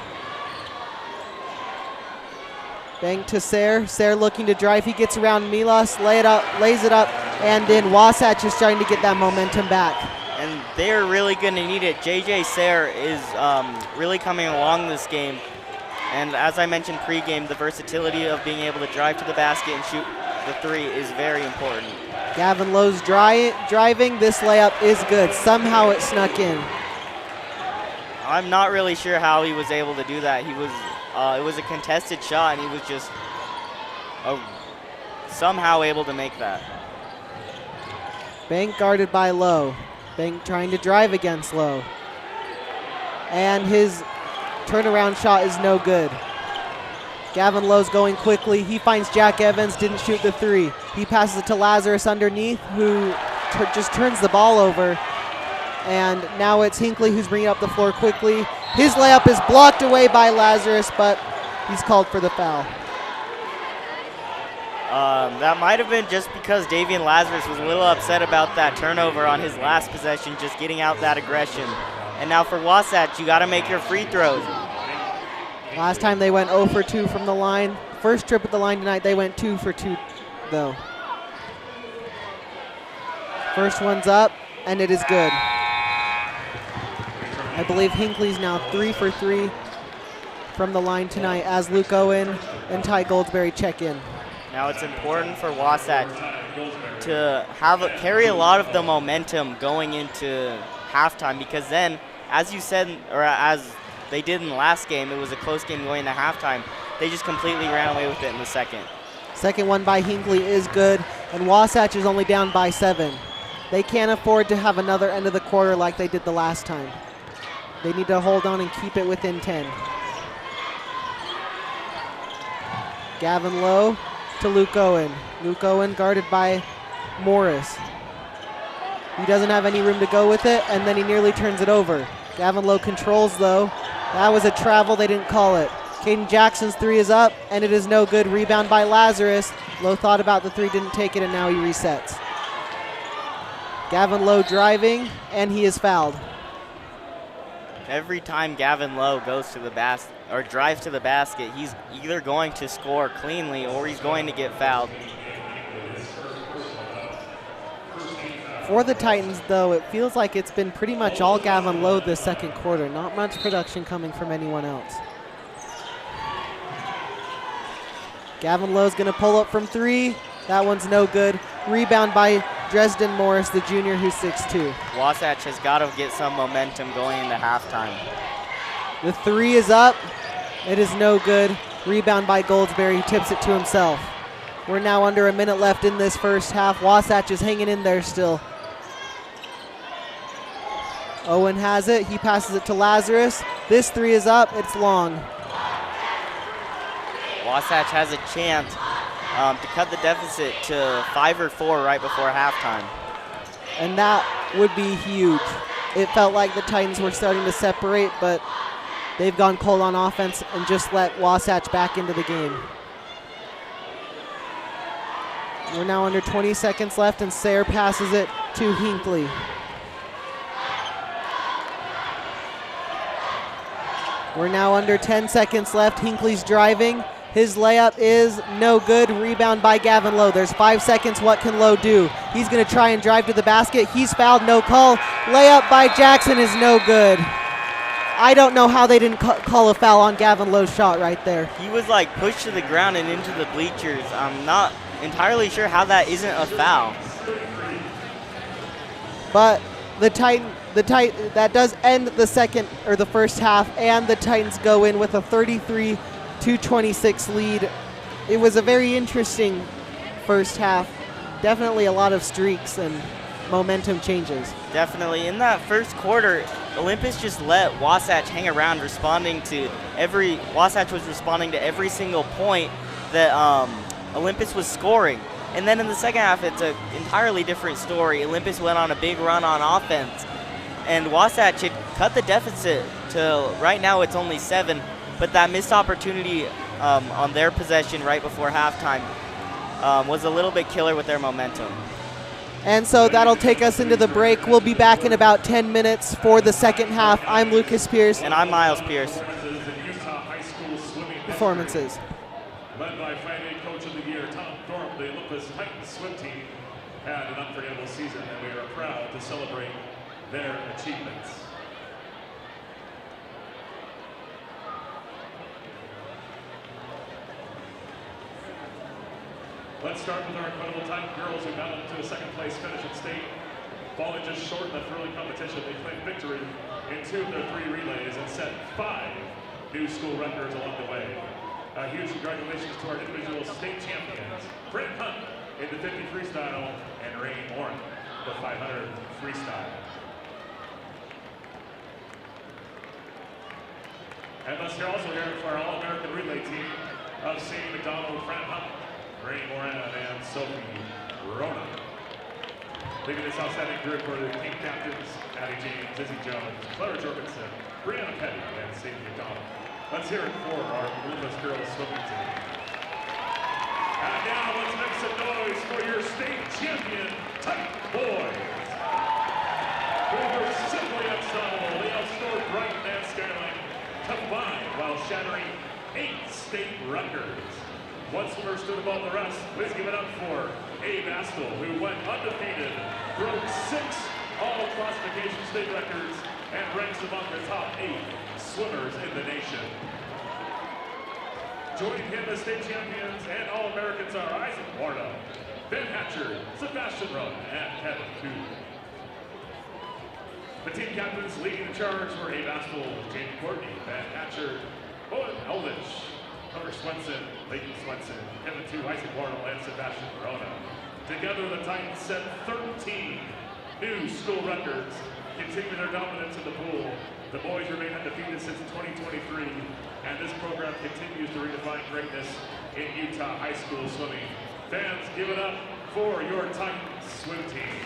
A: Bang to Sayre. Sayre looking to drive. He gets around Milas, lays it up, and in. Wasatch is starting to get that momentum back.
B: And they're really going to need it. JJ Sayre is really coming along this game. And as I mentioned pregame, the versatility of being able to drive to the basket and shoot the three is very important.
A: Gavin Lowe's driving. This layup is good. Somehow it snuck in.
B: I'm not really sure how he was able to do that. It was a contested shot, and he was just somehow able to make that.
A: Bank guarded by Lowe. Bank trying to drive against Lowe. And his turnaround shot is no good. Gavin Lowe's going quickly. He finds Jack Evans, didn't shoot the three. He passes it to Lazarus underneath, who just turns the ball over. And now it's Hinckley who's bringing up the floor quickly. His layup is blocked away by Lazarus, but he's called for the foul.
B: That might have been just because Davian Lazarus was a little upset about that turnover on his last possession, just getting out that aggression. And now for Wasatch, you got to make your free throws.
A: Last time they went 0 for 2 from the line. First trip at the line tonight, they went 2 for 2, though. First one's up, and it is good. I believe Hinckley's now 3 for 3 from the line tonight as Luke Owen and Ty Goldsberry check in.
B: Now it's important for Wasatch to carry a lot of the momentum going into halftime, because then, as you said, or as they did in the last game, it was a close game going into halftime. They just completely ran away with it in the second.
A: Second one by Hinckley is good, and Wasatch is only down by 7. They can't afford to have another end of the quarter like they did the last time. They need to hold on and keep it within 10. Gavin Lowe to Luke Owen. Luke Owen guarded by Morris. He doesn't have any room to go with it, and then he nearly turns it over. Gavin Lowe controls, though. That was a travel. They didn't call it. Caden Jackson's three is up, and it is no good. Rebound by Lazarus. Lowe thought about the three, didn't take it, and now he resets. Gavin Lowe driving, and he is fouled.
B: Every time Gavin Lowe goes to the basket or drives to the basket, he's either going to score cleanly or he's going to get fouled.
A: For the Titans, though, it feels like it's been pretty much all Gavin Lowe this second quarter. Not much production coming from anyone else. Gavin Lowe's going to pull up from three. That one's no good. Rebound by Dresden Morris, the junior, who's 6'2".
B: Wasatch has got to get some momentum going into halftime.
A: The three is up. It is no good. Rebound by Goldsberry. He tips it to himself. We're now under a minute left in this first half. Wasatch is hanging in there still. Owen has it. He passes it to Lazarus. This three is up. It's long.
B: Wasatch has a chance to cut the deficit to 5 or 4 right before halftime.
A: And that would be huge. It felt like the Titans were starting to separate, but they've gone cold on offense and just let Wasatch back into the game. We're now under 20 seconds left, and Sayre passes it to Hinckley. We're now under 10 seconds left. Hinckley's driving. His layup is no good. Rebound by Gavin Lowe. There's 5 seconds. What can Lowe do? He's going to try and drive to the basket. He's fouled. No call. Layup by Jackson is no good. I don't know how they didn't call a foul on Gavin Lowe's shot right there.
B: He was like pushed to the ground and into the bleachers. entirely sure how that isn't a foul.
A: But that does end the first half, and the Titans go in with a 33-26 lead. It was a very interesting first half. Definitely a lot of streaks and momentum changes.
B: Definitely. In that first quarter, Olympus just let Wasatch hang around, Wasatch was responding to every single point that Olympus was scoring. And then in the second half, it's an entirely different story. Olympus went on a big run on offense, and Wasatch had cut the deficit to right now it's only 7, but that missed opportunity on their possession right before halftime was a little bit killer with their momentum.
A: And so that'll take us into the break. We'll be back in about 10 minutes for the second half. I'm Lucas Pierce.
B: And I'm Miles Pierce.
A: Performances.
C: Led by 5A Coach of the Year, Tom Thorpe, the Olympus Titans swim team had an unforgettable season, and we are proud to celebrate their achievements. Let's start with our incredible Titan girls who battled to a second place finish at state. Falling just short in the thrilling competition, they claimed victory in 2 of their 3 relays and set 5 new school records along the way. A huge congratulations to our individual state champions, Brent Hunt in the 50 freestyle and Rain Warren, the 500 freestyle. And let's also hear it for our All-American relay team of St. McDonald, Fran Hunt, Ray Moran, and Sophie Rona. Leading this outstanding group were the team captains, Addie James, Izzy Jones, Clara Jorgensen, Brianna Petty, and Sadie McDonald. Let's hear it for our Olympus girls swimming team. And now let's make some noise for your state champion, Titan boys. Who were simply unstoppable. They outscored Brighton and Skyline combined while shattering 8 state records. One swimmer stood above the rest. Please give it up for Abe Astle, who went undefeated, broke 6 all-classification state records, and ranks among the top 8 swimmers in the nation. Joining him as state champions and All-Americans are Isaac Wardo, Ben Hatcher, Sebastian Rowan, and Kevin Coon. The team captains leading the charge were Abe Astle, Jamie Courtney, Ben Hatcher, Owen Eldridge, Hunter Swenson, Leighton Swenson, Kevin Tu, Isaac Warnell, and Sebastian Verona. Together, the Titans set 13 new school records, continuing their dominance in the pool. The boys remain undefeated since 2023, and this program continues to redefine greatness in Utah high school swimming. Fans, give it up for your Titans swim team.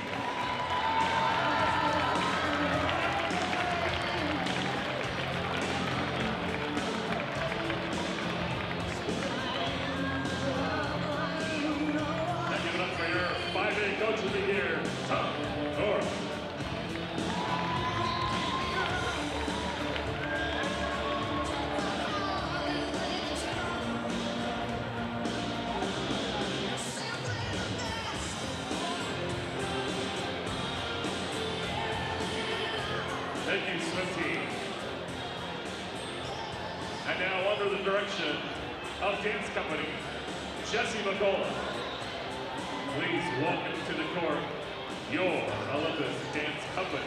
C: Coach of the Year, Tom Thorpe. Thank you, swim team. And now under the direction of dance company, Jesse McCullough. Please welcome to the court your Olympus Dance Company.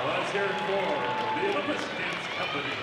C: Let's hear it for the Olympus Dance Company.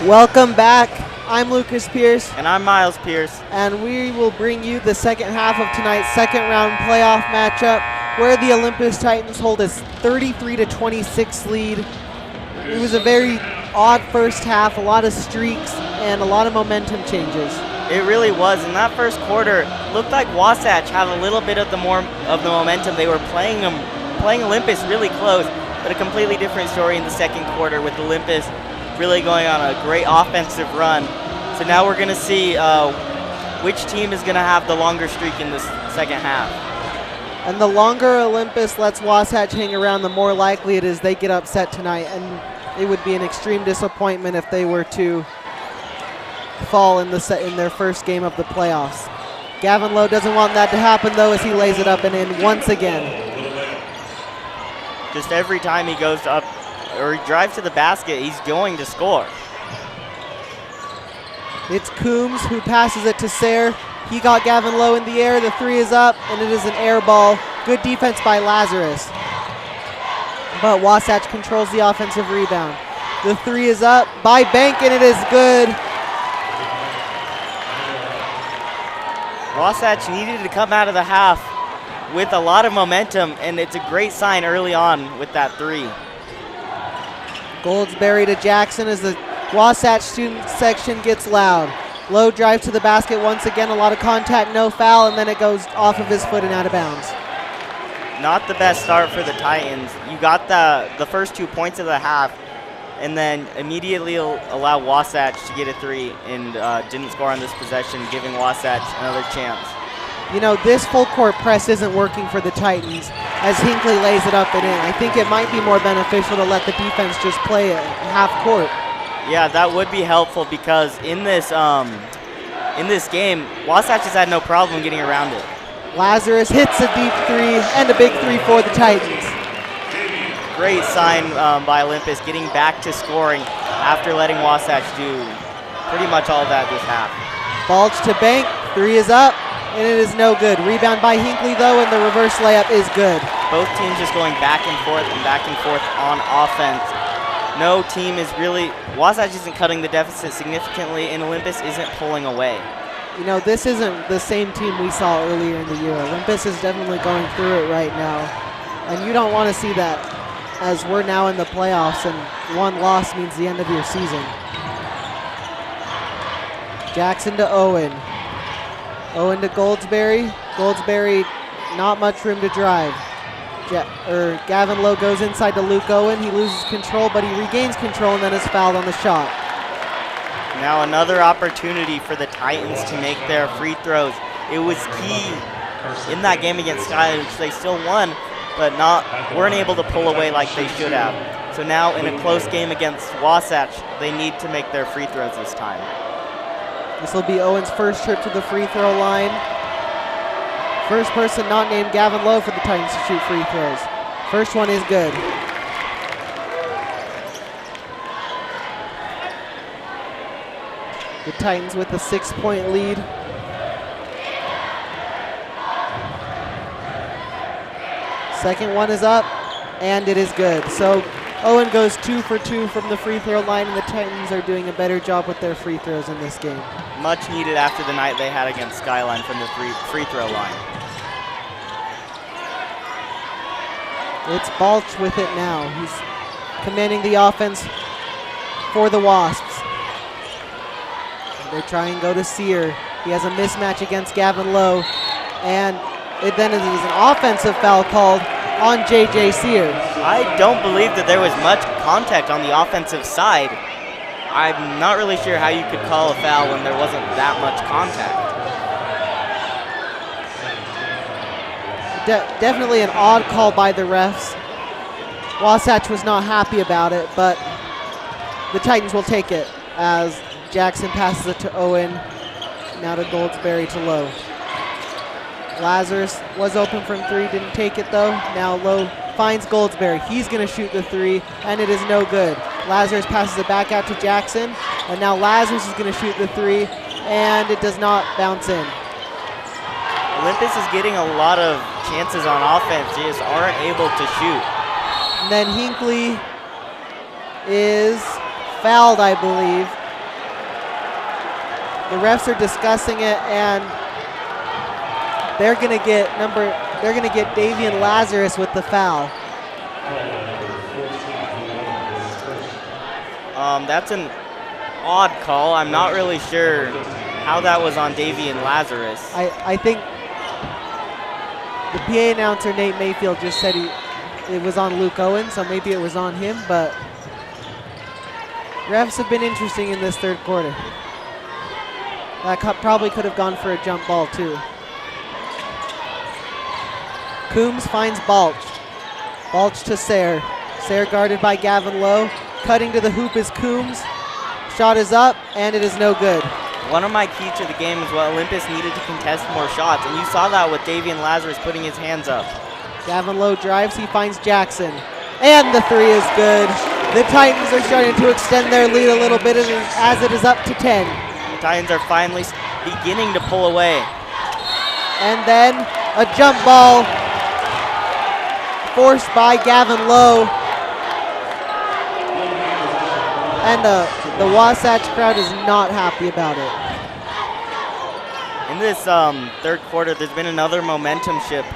A: Welcome back. I'm Lucas Pierce,
B: And I'm Miles Pierce.
A: and we will bring you the second half of tonight's second round playoff matchup where the Olympus Titans hold a 33-26 lead. It was a very odd first half, a lot of streaks, and a lot of momentum changes.
B: It really was. In that first quarter, looked like Wasatch had a little bit of the momentum. They were playing Olympus really close, but a completely different story in the second quarter with Olympus really going on a great offensive run. So now we're going to see which team is going to have the longer streak in this second half.
A: And the longer Olympus lets Wasatch hang around, the more likely it is they get upset tonight. And it would be an extreme disappointment if they were to fall in their first game of the playoffs. Gavin Lowe doesn't want that to happen, though, as he lays it up and in once again.
B: Just every time he goes up or he drives to the basket, he's going to score.
A: It's Coombs who passes it to Sayre. He got Gavin Lowe in the air. The three is up, and it is an air ball. Good defense by Lazarus. But Wasatch controls the offensive rebound. The three is up by Bank, and it is good.
B: Wasatch needed to come out of the half with a lot of momentum, and it's a great sign early on with that three.
A: Goldsberry to Jackson as the Wasatch student section gets loud. Low drive to the basket once again, a lot of contact, no foul, and then it goes off of his foot and out of bounds.
B: Not the best start for the Titans. You got the first 2 points of the half, and then immediately allow Wasatch to get a three and didn't score on this possession, giving Wasatch another chance.
A: You know, this full court press isn't working for the Titans as Hinckley lays it up and in. I think it might be more beneficial to let the defense just play at half court.
B: Yeah, that would be helpful because in this game, Wasatch has had no problem getting around it.
A: Lazarus hits a deep three and a big three for the Titans.
B: Great sign by Olympus getting back to scoring after letting Wasatch do pretty much all that this half.
A: Balch to Bank, three is up, and it is no good. Rebound by Hinckley though, and the reverse layup is good.
B: Both teams just going back and forth on offense. No team is really, Wasatch isn't cutting the deficit significantly, and Olympus isn't pulling away.
A: You know, this isn't the same team we saw earlier in the year. Olympus is definitely going through it right now, and you don't want to see that as we're now in the playoffs and one loss means the end of your season. Jackson to Owen. Owen to Goldsberry. Goldsberry, not much room to drive. Gavin Lowe goes inside to Luke Owen. He loses control, but he regains control and then is fouled on the shot.
B: Now another opportunity for the Titans to make their free throws. It was key in that game against Skyline, which they still won, but weren't able to pull away like they should have. So now in a close game against Wasatch, they need to make their free throws this time.
A: This will be Owen's first trip to the free throw line. First person not named Gavin Lowe for the Titans to shoot free throws. First one is good. The Titans with a 6-point lead. Second one is up, and it is good. So Owen goes 2 for 2 from the free throw line, and the Titans are doing a better job with their free throws in this game.
B: Much needed after the night they had against Skyline from the free throw line.
A: It's Balch with it now. He's commanding the offense for the Wasps. They try and go to Sear. He has a mismatch against Gavin Lowe, and then it is an offensive foul called on J.J. Sear.
B: I don't believe that there was much contact on the offensive side. I'm not really sure how you could call a foul when there wasn't that much contact.
A: Definitely an odd call by the refs. Wasatch was not happy about it, but the Titans will take it as Jackson passes it to Owen, now to Goldsberry to Lowe. Lazarus was open from three, didn't take it though. Now Lowe finds Goldsberry. He's going to shoot the three, and it is no good. Lazarus passes it back out to Jackson, and now Lazarus is going to shoot the three, and it does not bounce in.
B: Olympus is getting a lot of chances on offense. They just aren't able to shoot.
A: And then Hinckley is fouled, I believe. The refs are discussing it, and they're going to get Davian Lazarus with the foul.
B: odd call. I'm not really sure how that was on Davian Lazarus.
A: I think the PA announcer, Nate Mayfield, just said it was on Luke Owen, so maybe it was on him, but refs have been interesting in this third quarter. That probably could have gone for a jump ball too. Coombs finds Balch. Balch to Sayre. Sayre guarded by Gavin Lowe. Cutting to the hoop is Coombs. Shot is up, and it is no good.
B: One of my keys to the game is what Olympus needed to contest more shots, and you saw that with Davian Lazarus putting his hands up.
A: Gavin Lowe drives, he finds Jackson. And the three is good. The Titans are starting to extend their lead a little bit as it is up to 10.
B: The Titans are finally beginning to pull away.
A: And then a jump ball forced by Gavin Lowe. And the Wasatch crowd is not happy about it.
B: In this third quarter, there's been another momentum shift.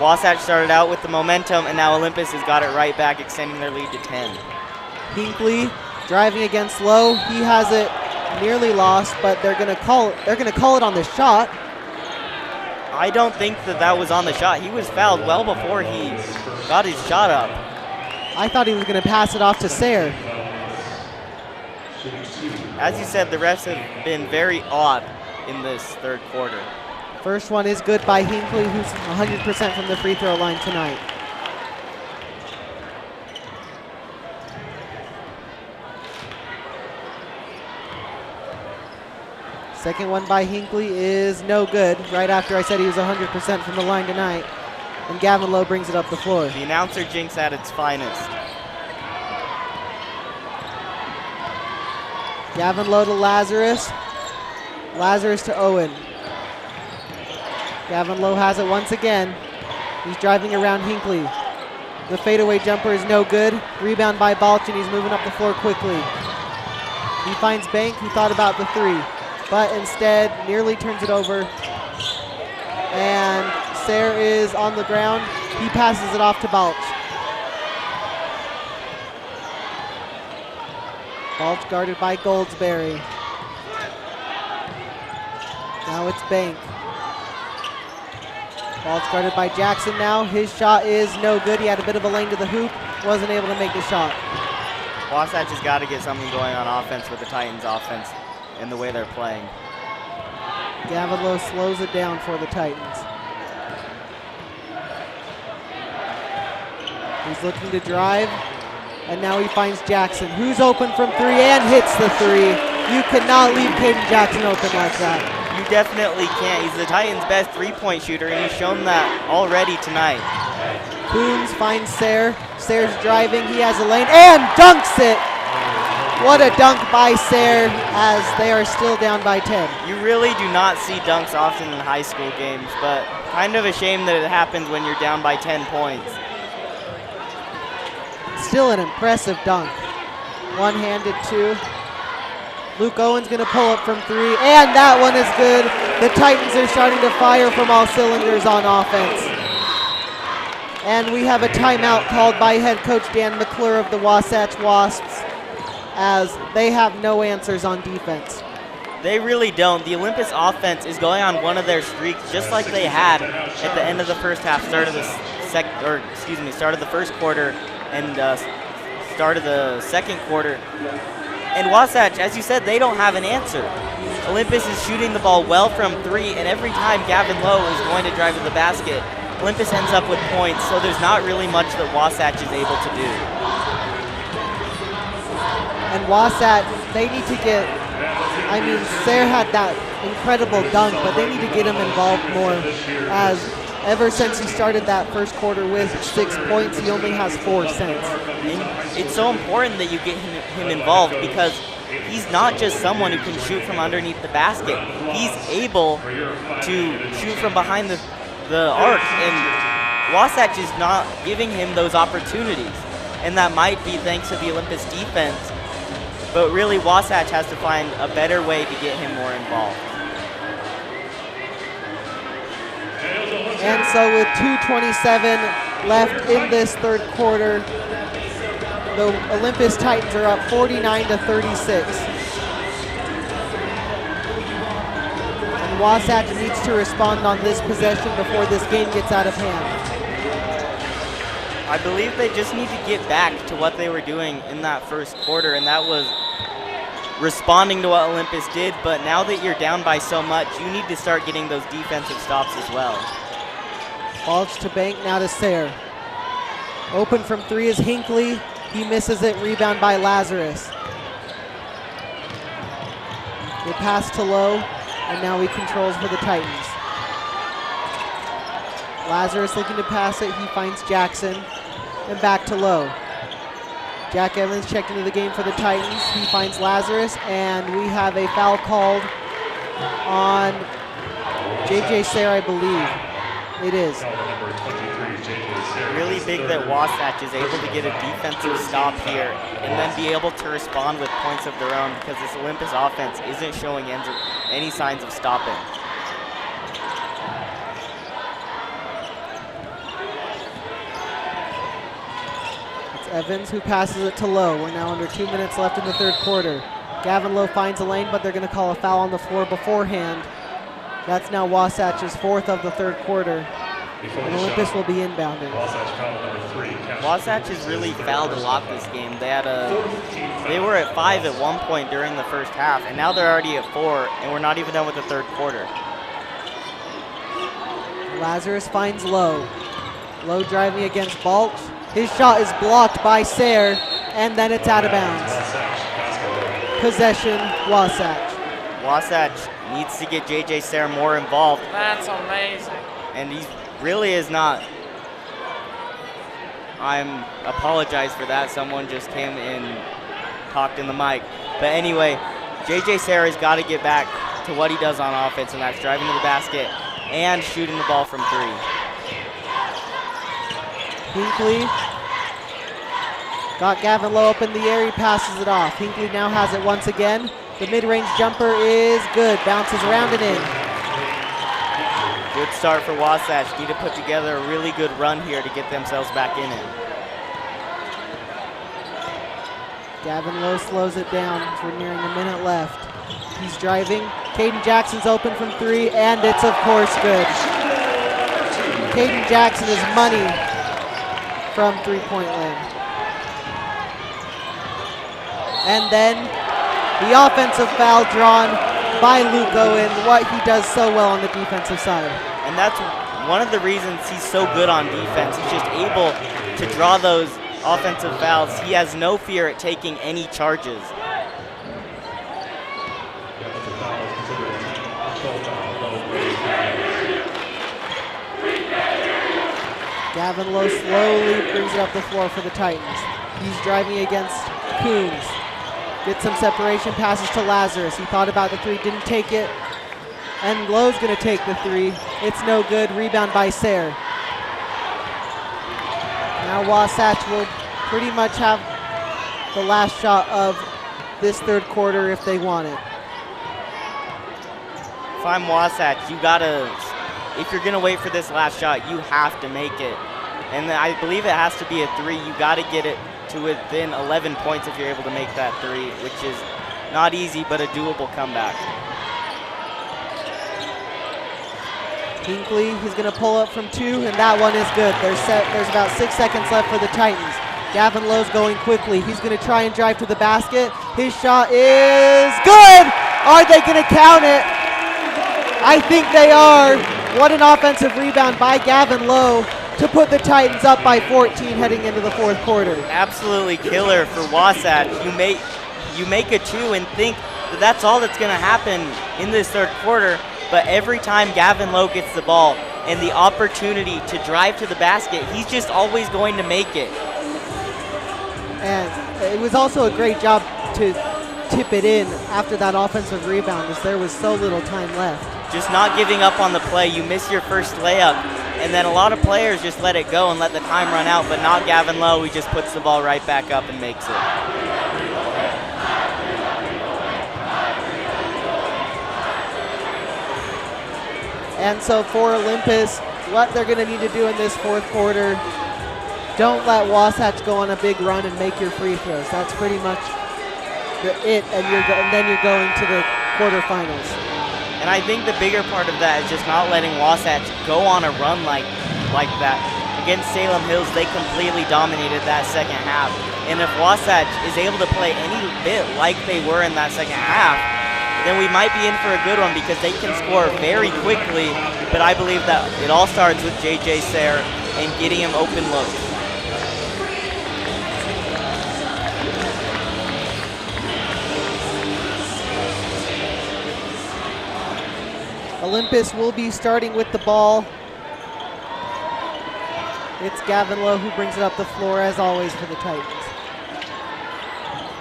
B: Wasatch started out with the momentum, and now Olympus has got it right back, extending their lead to 10.
A: Hinckley driving against Lowe. He has it nearly lost, but they're gonna call it on the shot.
B: I don't think that was on the shot. He was fouled well before he got his shot up.
A: I thought he was gonna pass it off to Sayre.
B: As you said, the refs have been very odd in this third quarter.
A: First one is good by Hinckley, who's 100% from the free throw line tonight. Second one by Hinckley is no good, right after I said he was 100% from the line tonight. And Gavin Lowe brings it up the floor.
B: The announcer jinx at its finest.
A: Gavin Lowe to Lazarus. Lazarus to Owen. Gavin Lowe has it once again. He's driving around Hinckley. The fadeaway jumper is no good. Rebound by Balch, and he's moving up the floor quickly. He finds Bank, who thought about the three, but instead nearly turns it over. And Sayre is on the ground. He passes it off to Balch. Balch guarded by Goldsberry. Now it's Bank. Balch guarded by Jackson now. His shot is no good. He had a bit of a lane to the hoop. Wasn't able to make the shot.
B: Wasatch has got to get something going on offense with the Titans offense and the way they're playing.
A: Gavin Lowe slows it down for the Titans. He's looking to drive, and now he finds Jackson, who's open from three and hits the three. You cannot leave Caden Jackson open like that.
B: You definitely can't. He's the Titans' best three-point shooter, and he's shown that already tonight.
A: Coombs finds Sayre. Sayre's driving. He has a lane and dunks it. What a dunk by Sayre as they are still down by 10.
B: You really do not see dunks often in high school games, but kind of a shame that it happens when you're down by 10 points.
A: Still an impressive dunk. One-handed two. Luke Owen's going to pull up from three, and that one is good. The Titans are starting to fire from all cylinders on offense. And we have a timeout called by head coach Dan McClure of the Wasatch Wasps, as they have no answers on defense.
B: They really don't. The Olympus offense is going on one of their streaks, just like they had at the end of the first half, start of the first quarter, and start of the second quarter. And Wasatch, as you said, they don't have an answer. Olympus is shooting the ball well from three, and every time Gavin Lowe is going to drive to the basket, Olympus ends up with points, so there's not really much that Wasatch is able to do.
A: And Wasatch, they need to get, Sayre had that incredible dunk, but they need to get him involved more, as ever since he started that first quarter with 6 points, he only has 4 since.
B: And it's so important that you get him involved, because he's not just someone who can shoot from underneath the basket. He's able to shoot from behind the arc, and Wasatch is not giving him those opportunities. And that might be thanks to the Olympus defense, but really Wasatch has to find a better way to get him more involved.
A: And so with 2:27 left in this third quarter, the Olympus Titans are up 49-36. And Wasatch needs to respond on this possession before this game gets out of hand.
B: I believe they just need to get back to what they were doing in that first quarter, and that was responding to what Olympus did. But now that you're down by so much, you need to start getting those defensive stops as well.
A: Balch to bank, now to Sayre. Open from three is Hinckley. He misses it, rebound by Lazarus. They pass to Lowe, and now he controls for the Titans. Lazarus looking to pass it, he finds Jackson, and back to Lowe. Jack Evans checked into the game for the Titans. He finds Lazarus, and we have a foul called on J.J. Sayre, I believe. It is.
B: Really big that Wasatch is able to get a defensive stop here and then be able to respond with points of their own, because this Olympus offense isn't showing any signs of stopping.
A: It's Evans who passes it to Lowe. We're now under 2 minutes left in the third quarter. Gavin Lowe finds a lane, but they're going to call a foul on the floor beforehand. That's now Wasatch's fourth of the third quarter. And Olympus will be inbounded.
B: Wasatch has really fouled a lot this game. They were at 5 at one point during the first half, and now they're already at 4, and we're not even done with the third quarter.
A: Lazarus finds Lowe. Lowe driving against Balch. His shot is blocked by Sayre, and then it's out of bounds. Possession, Wasatch.
B: Wasatch needs to get J.J. Sayre more involved.
D: That's amazing.
B: And he really is not. I apologize for that. Someone just came and talked in the mic. But anyway, J.J. Sayre has got to get back to what he does on offense, and that's driving to the basket and shooting the ball from three.
A: Hinckley got Gavin Lowe up in the air. He passes it off. Hinckley now has it once again. The mid-range jumper is good. Bounces around and in.
B: Good start for Wasatch. Need to put together a really good run here to get themselves back in it.
A: Gavin Lowe slows it down as we're nearing a minute left. He's driving. Caden Jackson's open from three, and it's of course good. Caden Jackson is money from three-point land. And then the offensive foul drawn by Luke Owen, what he does so well on the defensive side.
B: And that's one of the reasons he's so good on defense. He's just able to draw those offensive fouls. He has no fear at taking any charges.
A: Gavin Lowe slowly brings it up the floor for the Titans. He's driving against Coons. Gets some separation, passes to Lazarus. He thought about the three, didn't take it. And Lowe's gonna take the three. It's no good, rebound by Sayre. Now Wasatch will pretty much have the last shot of this third quarter if they want it.
B: If I'm Wasatch, if you're gonna wait for this last shot, you have to make it. And I believe it has to be a three. You gotta get it to within 11 points if you're able to make that three, which is not easy, but a doable comeback.
A: Hinckley, he's gonna pull up from two, and that one is good. There's about 6 seconds left for the Titans. Gavin Lowe's going quickly. He's gonna try and drive to the basket. His shot is good! Are they gonna count it? I think they are. What an offensive rebound by Gavin Lowe to put the Titans up by 14 heading into the fourth quarter.
B: Absolutely killer for Wasatch. You make a two and think that that's all that's gonna happen in this third quarter, but every time Gavin Lowe gets the ball and the opportunity to drive to the basket, he's just always going to make it.
A: And it was also a great job to tip it in after that offensive rebound, as there was so little time left.
B: Just not giving up on the play. You miss your first layup, and then a lot of players just let it go and let the time run out, but not Gavin Lowe. He just puts the ball right back up and makes it. And
A: so for Olympus, what they're going to need to do in this fourth quarter don't let Wasatch go on a big run and make your free throws. That's pretty much it, and then you're going to the quarterfinals.
B: And I think the bigger part of that is just not letting Wasatch go on a run like that. Against Salem Hills, they completely dominated that second half. And if Wasatch is able to play any bit like they were in that second half, then we might be in for a good one because they can score very quickly. But I believe that it all starts with J.J. Sayre and getting him open looks.
A: Olympus will be starting with the ball. It's Gavin Lowe who brings it up the floor as always for the Titans.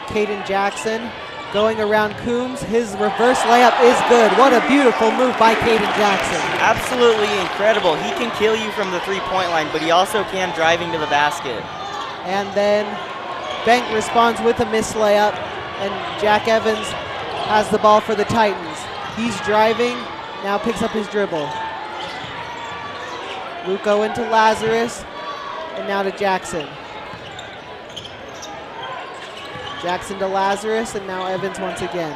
A: Caden Jackson going around Coombs. His reverse layup is good. What a beautiful move by Caden Jackson.
B: Absolutely incredible. He can kill you from the three-point line, but he also can driving to the basket.
A: And then Bank responds with a missed layup, and Jack Evans has the ball for the Titans. He's driving, now picks up his dribble. Luco into Lazarus, and now to Jackson. Jackson to Lazarus, and now Evans once again.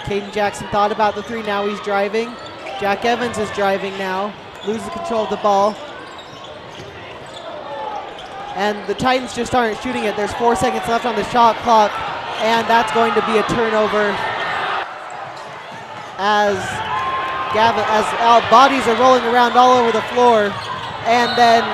A: Caden Jackson thought about the three, now he's driving. Jack Evans is driving now, loses control of the ball. And the Titans just aren't shooting it. There's 4 seconds left on the shot clock, and that's going to be a turnover as bodies are rolling around all over the floor, and then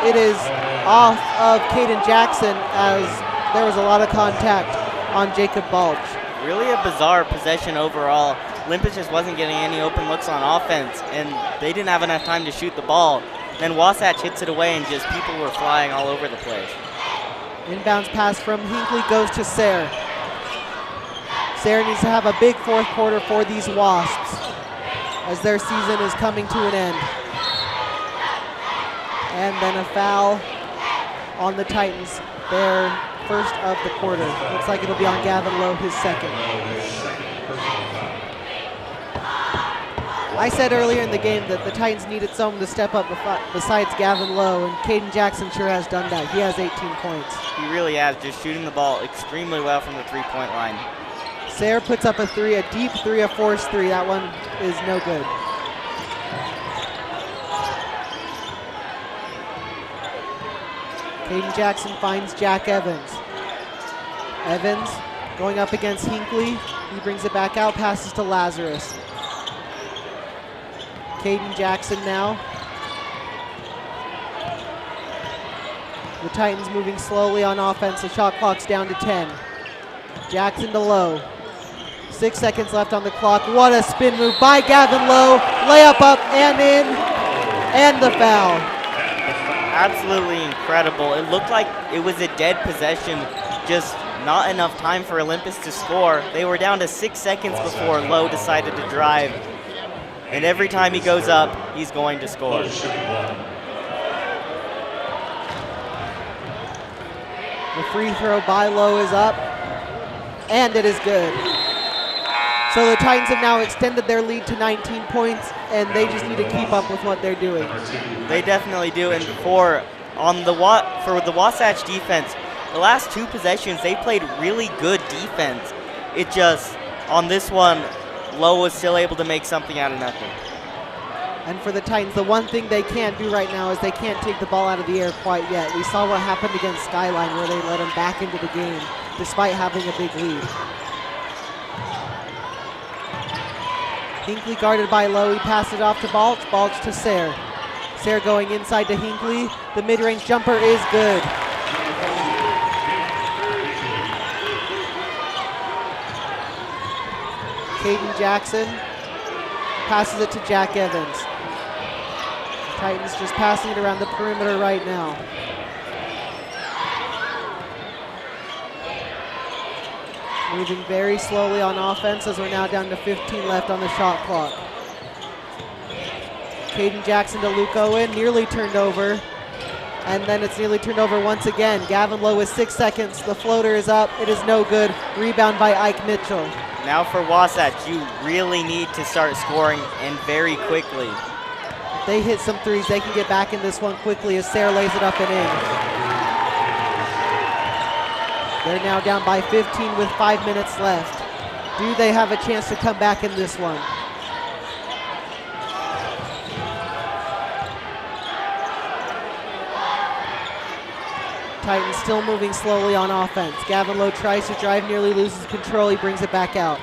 A: it is off of Caden Jackson as there was a lot of contact on Jacob Balch.
B: Really a bizarre possession overall. Olympus just wasn't getting any open looks on offense, and they didn't have enough time to shoot the ball. Then Wasatch hits it away, and just people were flying all over the place.
A: Inbounds pass from Hinckley goes to Sayre. Sayre needs to have a big fourth quarter for these Wasps as their season is coming to an end. And then a foul on the Titans, their first of the quarter. Looks like it'll be on Gavin Lowe, his second. I said earlier in the game that the Titans needed someone to step up besides Gavin Lowe, and Caden Jackson sure has done that. He has 18 points.
B: He really has, just shooting the ball extremely well from the three-point line.
A: Sayre puts up a three, a deep three, a forced three. That one is no good. Caden Jackson finds Jack Evans. Evans going up against Hinckley. He brings it back out, passes to Lazarus. Caden Jackson now. The Titans moving slowly on offense. The shot clock's down to 10. Jackson to Lowe. 6 seconds left on the clock. What a spin move by Gavin Lowe. Layup up and in, and the foul.
B: Absolutely incredible. It looked like it was a dead possession, just not enough time for Olympus to score. They were down to 6 seconds before Lowe decided to drive. And every time he goes up, he's going to score.
A: The free throw by Lowe is up, and it is good. So the Titans have now extended their lead to 19 points, and they just need to keep up with what they're doing.
B: They definitely do, and for the Wasatch defense, the last two possessions, they played really good defense. It just, on this one, Lowe was still able to make something out of nothing.
A: And for the Titans, the one thing they can't do right now is they can't take the ball out of the air quite yet. We saw what happened against Skyline where they let them back into the game despite having a big lead. Hinckley guarded by Lowe. He passed it off to Balch. Balch to Sayre. Sayre going inside to Hinckley. The mid-range jumper is good. Caden Jackson passes it to Jack Evans. Titans just passing it around the perimeter right now. Moving very slowly on offense as we're now down to 15 left on the shot clock. Caden Jackson to Luke Owen, nearly turned over. And then it's nearly turned over once again. Gavin Lowe with 6 seconds. The floater is up. It is no good. Rebound by Ike Mitchell.
B: Now for Wasatch, you really need to start scoring, and very quickly.
A: they hit some threes, they can get back in this one quickly as Sayre lays it up and in. They're now down by 15 with 5 minutes left. Do they have a chance to come back in this one? Titans still moving slowly on offense. Gavin Lowe tries to drive, nearly loses control. He brings it back out.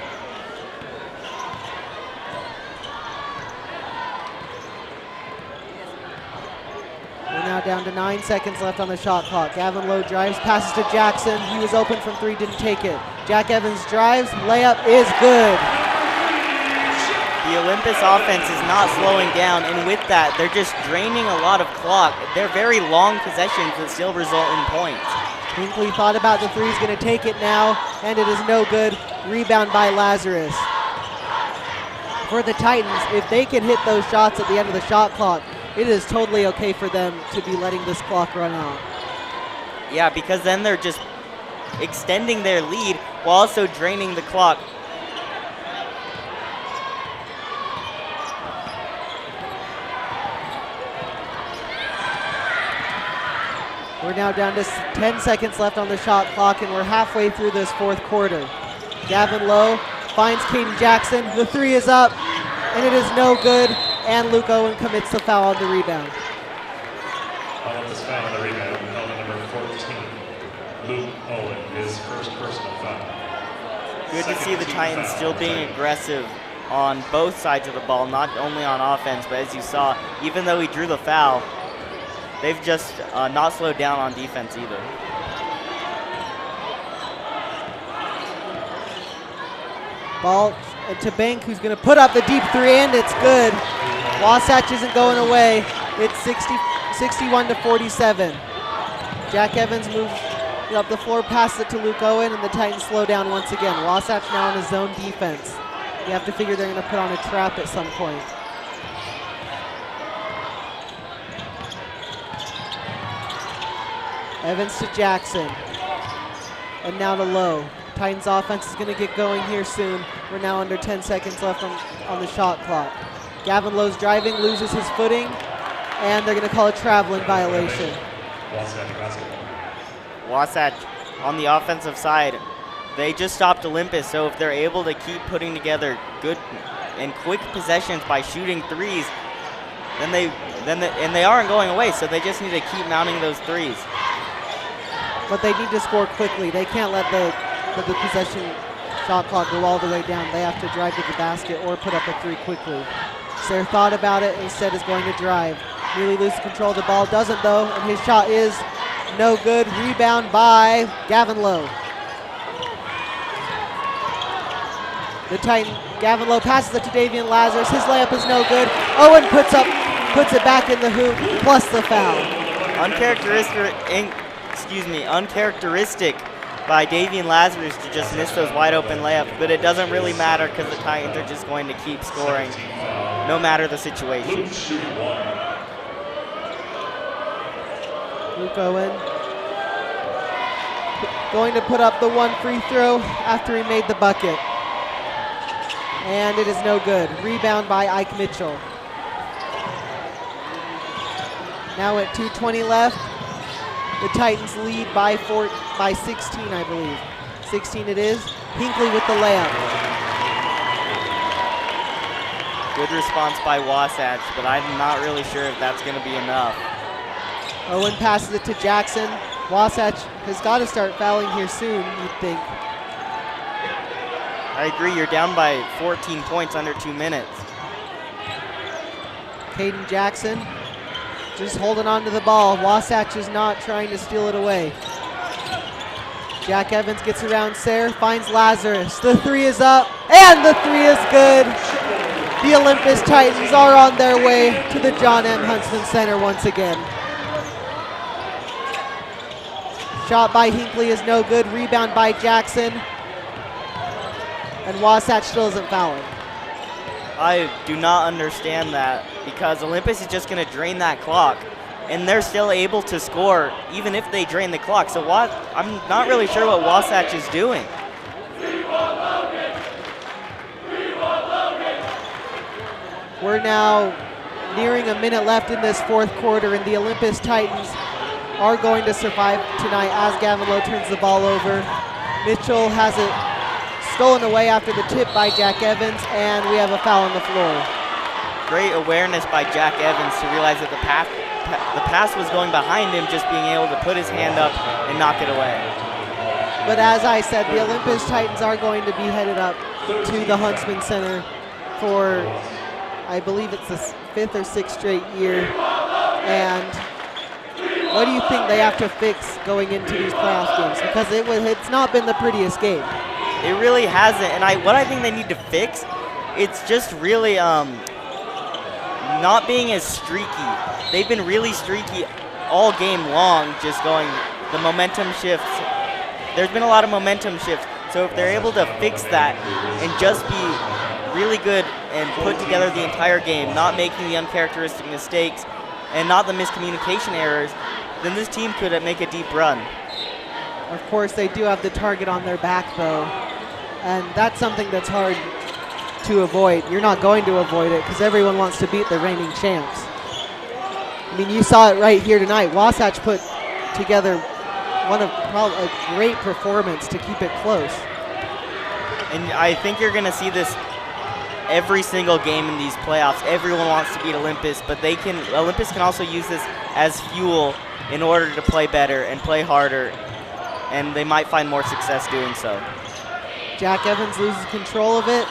A: We're now down to 9 seconds left on the shot clock. Gavin Lowe drives, passes to Jackson. He was open from three, didn't take it. Jack Evans drives, layup is good.
B: The Olympus offense is not slowing down, and with that, they're just draining a lot of clock. They're very long possessions that still result in points.
A: Hinckley thought about the three, he's going to take it now, and it is no good. Rebound by Lazarus. For the Titans, if they can hit those shots at the end of the shot clock, it is totally okay for them to be letting this clock run out.
B: Yeah, because then they're just extending their lead while also draining the clock.
A: We're now down to 10 seconds left on the shot clock, and we're halfway through this fourth quarter. Gavin Lowe finds Caden Jackson. The three is up, and it is no good, and Luke Owen commits the foul on the rebound.
C: Olympus foul on the rebound, held on number 14. Luke Owen, his first personal foul.
B: Good to see the Titans still being aggressive on both sides of the ball, not only on offense, but as you saw, even though he drew the foul, they've just not slowed down on defense either.
A: Ball to Bank, who's going to put up the deep three, and it's good. Wasatch isn't going away. It's 61 to 47. Jack Evans moves up the floor, passes it to Luke Owen, and the Titans slow down once again. Wasatch now in a zone defense. You have to figure they're going to put on a trap at some point. Evans to Jackson. And now to Lowe. Titans offense is going to get going here soon. We're now under 10 seconds left on the shot clock. Gavin Lowe's driving, loses his footing, and they're going to call a traveling violation.
C: Wasatch basketball.
B: Wasatch on the offensive side, they just stopped Olympus, so if they're able to keep putting together good and quick possessions by shooting threes, then they aren't going away, so they just need to keep mounting those threes.
A: But they need to score quickly. They can't let the possession shot clock go all the way down. They have to drive to the basket or put up a three quickly. Sayre thought about it, instead is going to drive. Really loses control of the ball, doesn't though, and his shot is no good. Rebound by Gavin Lowe. The Titan, Gavin Lowe passes it to Davian Lazarus. His layup is no good. Owen puts it back in the hoop, plus the foul.
B: Uncharacteristic by Davian Lazarus to just miss those wide open layups, but it doesn't really matter because the Titans are just going to keep scoring no matter the situation.
A: Luke Owen going to put up the one free throw after he made the bucket. And it is no good. Rebound by Ike Mitchell. Now at 2:20 left, the Titans lead by 16, I believe. 16 it is. Hinckley with the layup.
B: Good response by Wasatch, but I'm not really sure if that's going to be enough.
A: Owen passes it to Jackson. Wasatch has got to start fouling here soon, you'd think.
B: I agree, you're down by 14 points under 2 minutes.
A: Caden Jackson just holding on to the ball. Wasatch is not trying to steal it away. Jack Evans gets around Sayre, finds Lazarus. The three is up, and the three is good. The Olympus Titans are on their way to the John M. Huntsman Center once again. Shot by Hinckley is no good. Rebound by Jackson. And Wasatch still isn't fouling.
B: I do not understand that because Olympus is just going to drain that clock, and they're still able to score even if they drain the clock. So I'm not really sure what Wasatch is doing.
A: We're now nearing a minute left in this fourth quarter, and the Olympus Titans are going to survive tonight as Gavin Lowe turns the ball over. Mitchell has it stolen away after the tip by Jack Evans, and we have a foul on the floor.
B: Great awareness by Jack Evans to realize that the pass was going behind him, just being able to put his hand up and knock it away.
A: But as I said, the Olympus Titans are going to be headed up to the Huntsman Center for, I believe it's the 5th or 6th straight year. And what do you think they have to fix going into these playoff games? Because it's not been the prettiest game.
B: It really hasn't. And what I think they need to fix, it's just really not being as streaky. They've been really streaky all game long, just going the momentum shifts. There's been a lot of momentum shifts. So if they're able to fix that and just be really good and put together the entire game, not making the uncharacteristic mistakes and not the miscommunication errors, then this team could make a deep run.
A: Of course, they do have the target on their back, though, and that's something that's hard to avoid. You're not going to avoid it because everyone wants to beat the reigning champs. I mean, you saw it right here tonight. Wasatch put together probably a great performance to keep it close.
B: And I think you're going to see this every single game in these playoffs. Everyone wants to beat Olympus, but Olympus can also use this as fuel in order to play better and play harder, and they might find more success doing so.
A: Jack Evans loses control of it.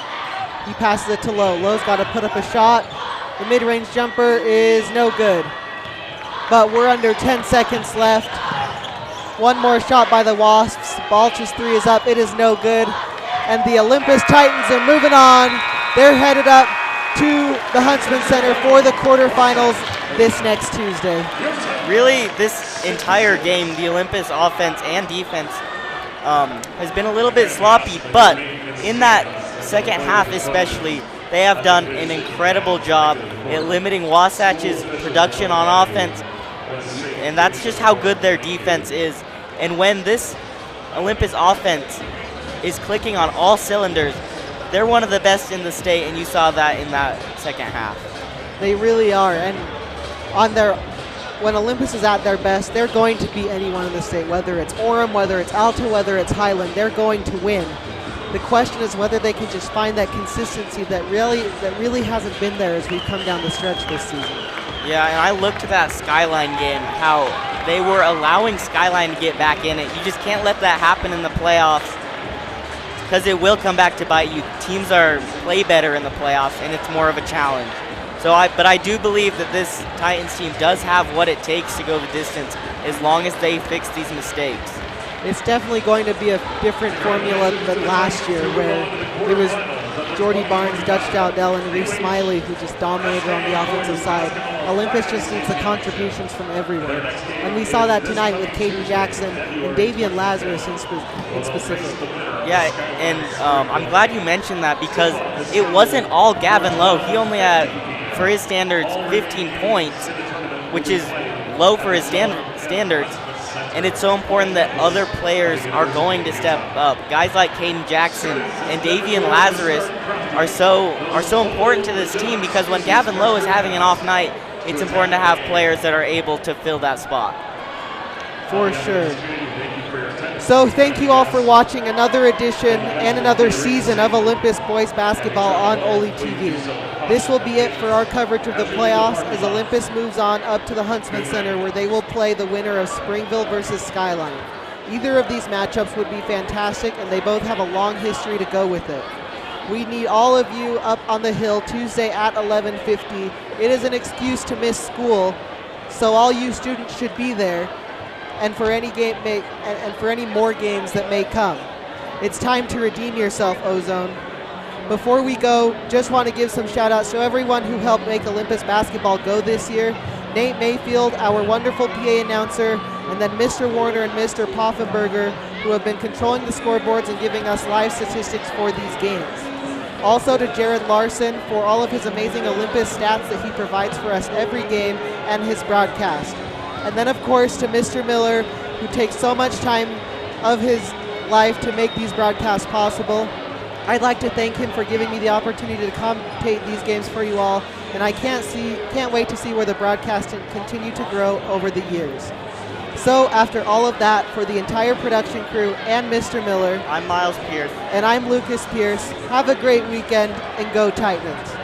A: He passes it to Lowe. Lowe's got to put up a shot. The mid-range jumper is no good. But we're under 10 seconds left. One more shot by the Wasps. Balch's three is up. It is no good. And the Olympus Titans are moving on. They're headed up to the Huntsman Center for the quarterfinals this next Tuesday.
B: Really, this entire game, the Olympus offense and defense has been a little bit sloppy, but in that second half especially, they have done an incredible job at limiting Wasatch's production on offense, and that's just how good their defense is. And when this Olympus offense is clicking on all cylinders, they're one of the best in the state, and you saw that in that second half.
A: They really are, and when Olympus is at their best, they're going to beat anyone in the state, whether it's Orem, whether it's Alta, whether it's Highland, they're going to win. The question is whether they can just find that consistency that really hasn't been there as we've come down the stretch this season.
B: Yeah, and I looked at that Skyline game, how they were allowing Skyline to get back in it. You just can't let that happen in the playoffs because it will come back to bite you. Teams play better in the playoffs, and it's more of a challenge. But I do believe that this Titans team does have what it takes to go the distance as long as they fix these mistakes.
A: It's definitely going to be a different formula than last year, where it was Jordy Barnes, Dutch Dowdell, and Reese Smiley who just dominated on the offensive side. Olympus just needs the contributions from everywhere. And we saw that tonight with Caden Jackson and Davian Lazarus in specific.
B: Yeah, and I'm glad you mentioned that because it wasn't all Gavin Lowe. He only had, for his standards, 15 points, which is low for his standards. And it's so important that other players are going to step up. Guys like Caden Jackson and Davian Lazarus are so important to this team because when Gavin Lowe is having an off night, it's important to have players that are able to fill that spot.
A: For sure. So thank you all for watching another edition and another season of Olympus Boys Basketball on OlyTV. This will be it for our coverage of the playoffs as Olympus moves on up to the Huntsman Center where they will play the winner of Springville versus Skyline. Either of these matchups would be fantastic and they both have a long history to go with it. We need all of you up on the hill Tuesday at 11:50. It is an excuse to miss school, so all you students should be there. And for any for any more games that may come. It's time to redeem yourself, Ozone. Before we go, just want to give some shout outs to everyone who helped make Olympus basketball go this year. Nate Mayfield, our wonderful PA announcer, and then Mr. Warner and Mr. Poffenberger, who have been controlling the scoreboards and giving us live statistics for these games. Also to Jared Larson for all of his amazing Olympus stats that he provides for us every game and his broadcast. And then, of course, to Mr. Miller, who takes so much time of his life to make these broadcasts possible. I'd like to thank him for giving me the opportunity to commentate these games for you all, and I can't wait to see where the broadcast can continue to grow over the years. So after all of that, for the entire production crew and Mr. Miller,
B: I'm Miles Pierce.
A: and I'm Lucas Pierce, have a great weekend and go Titans.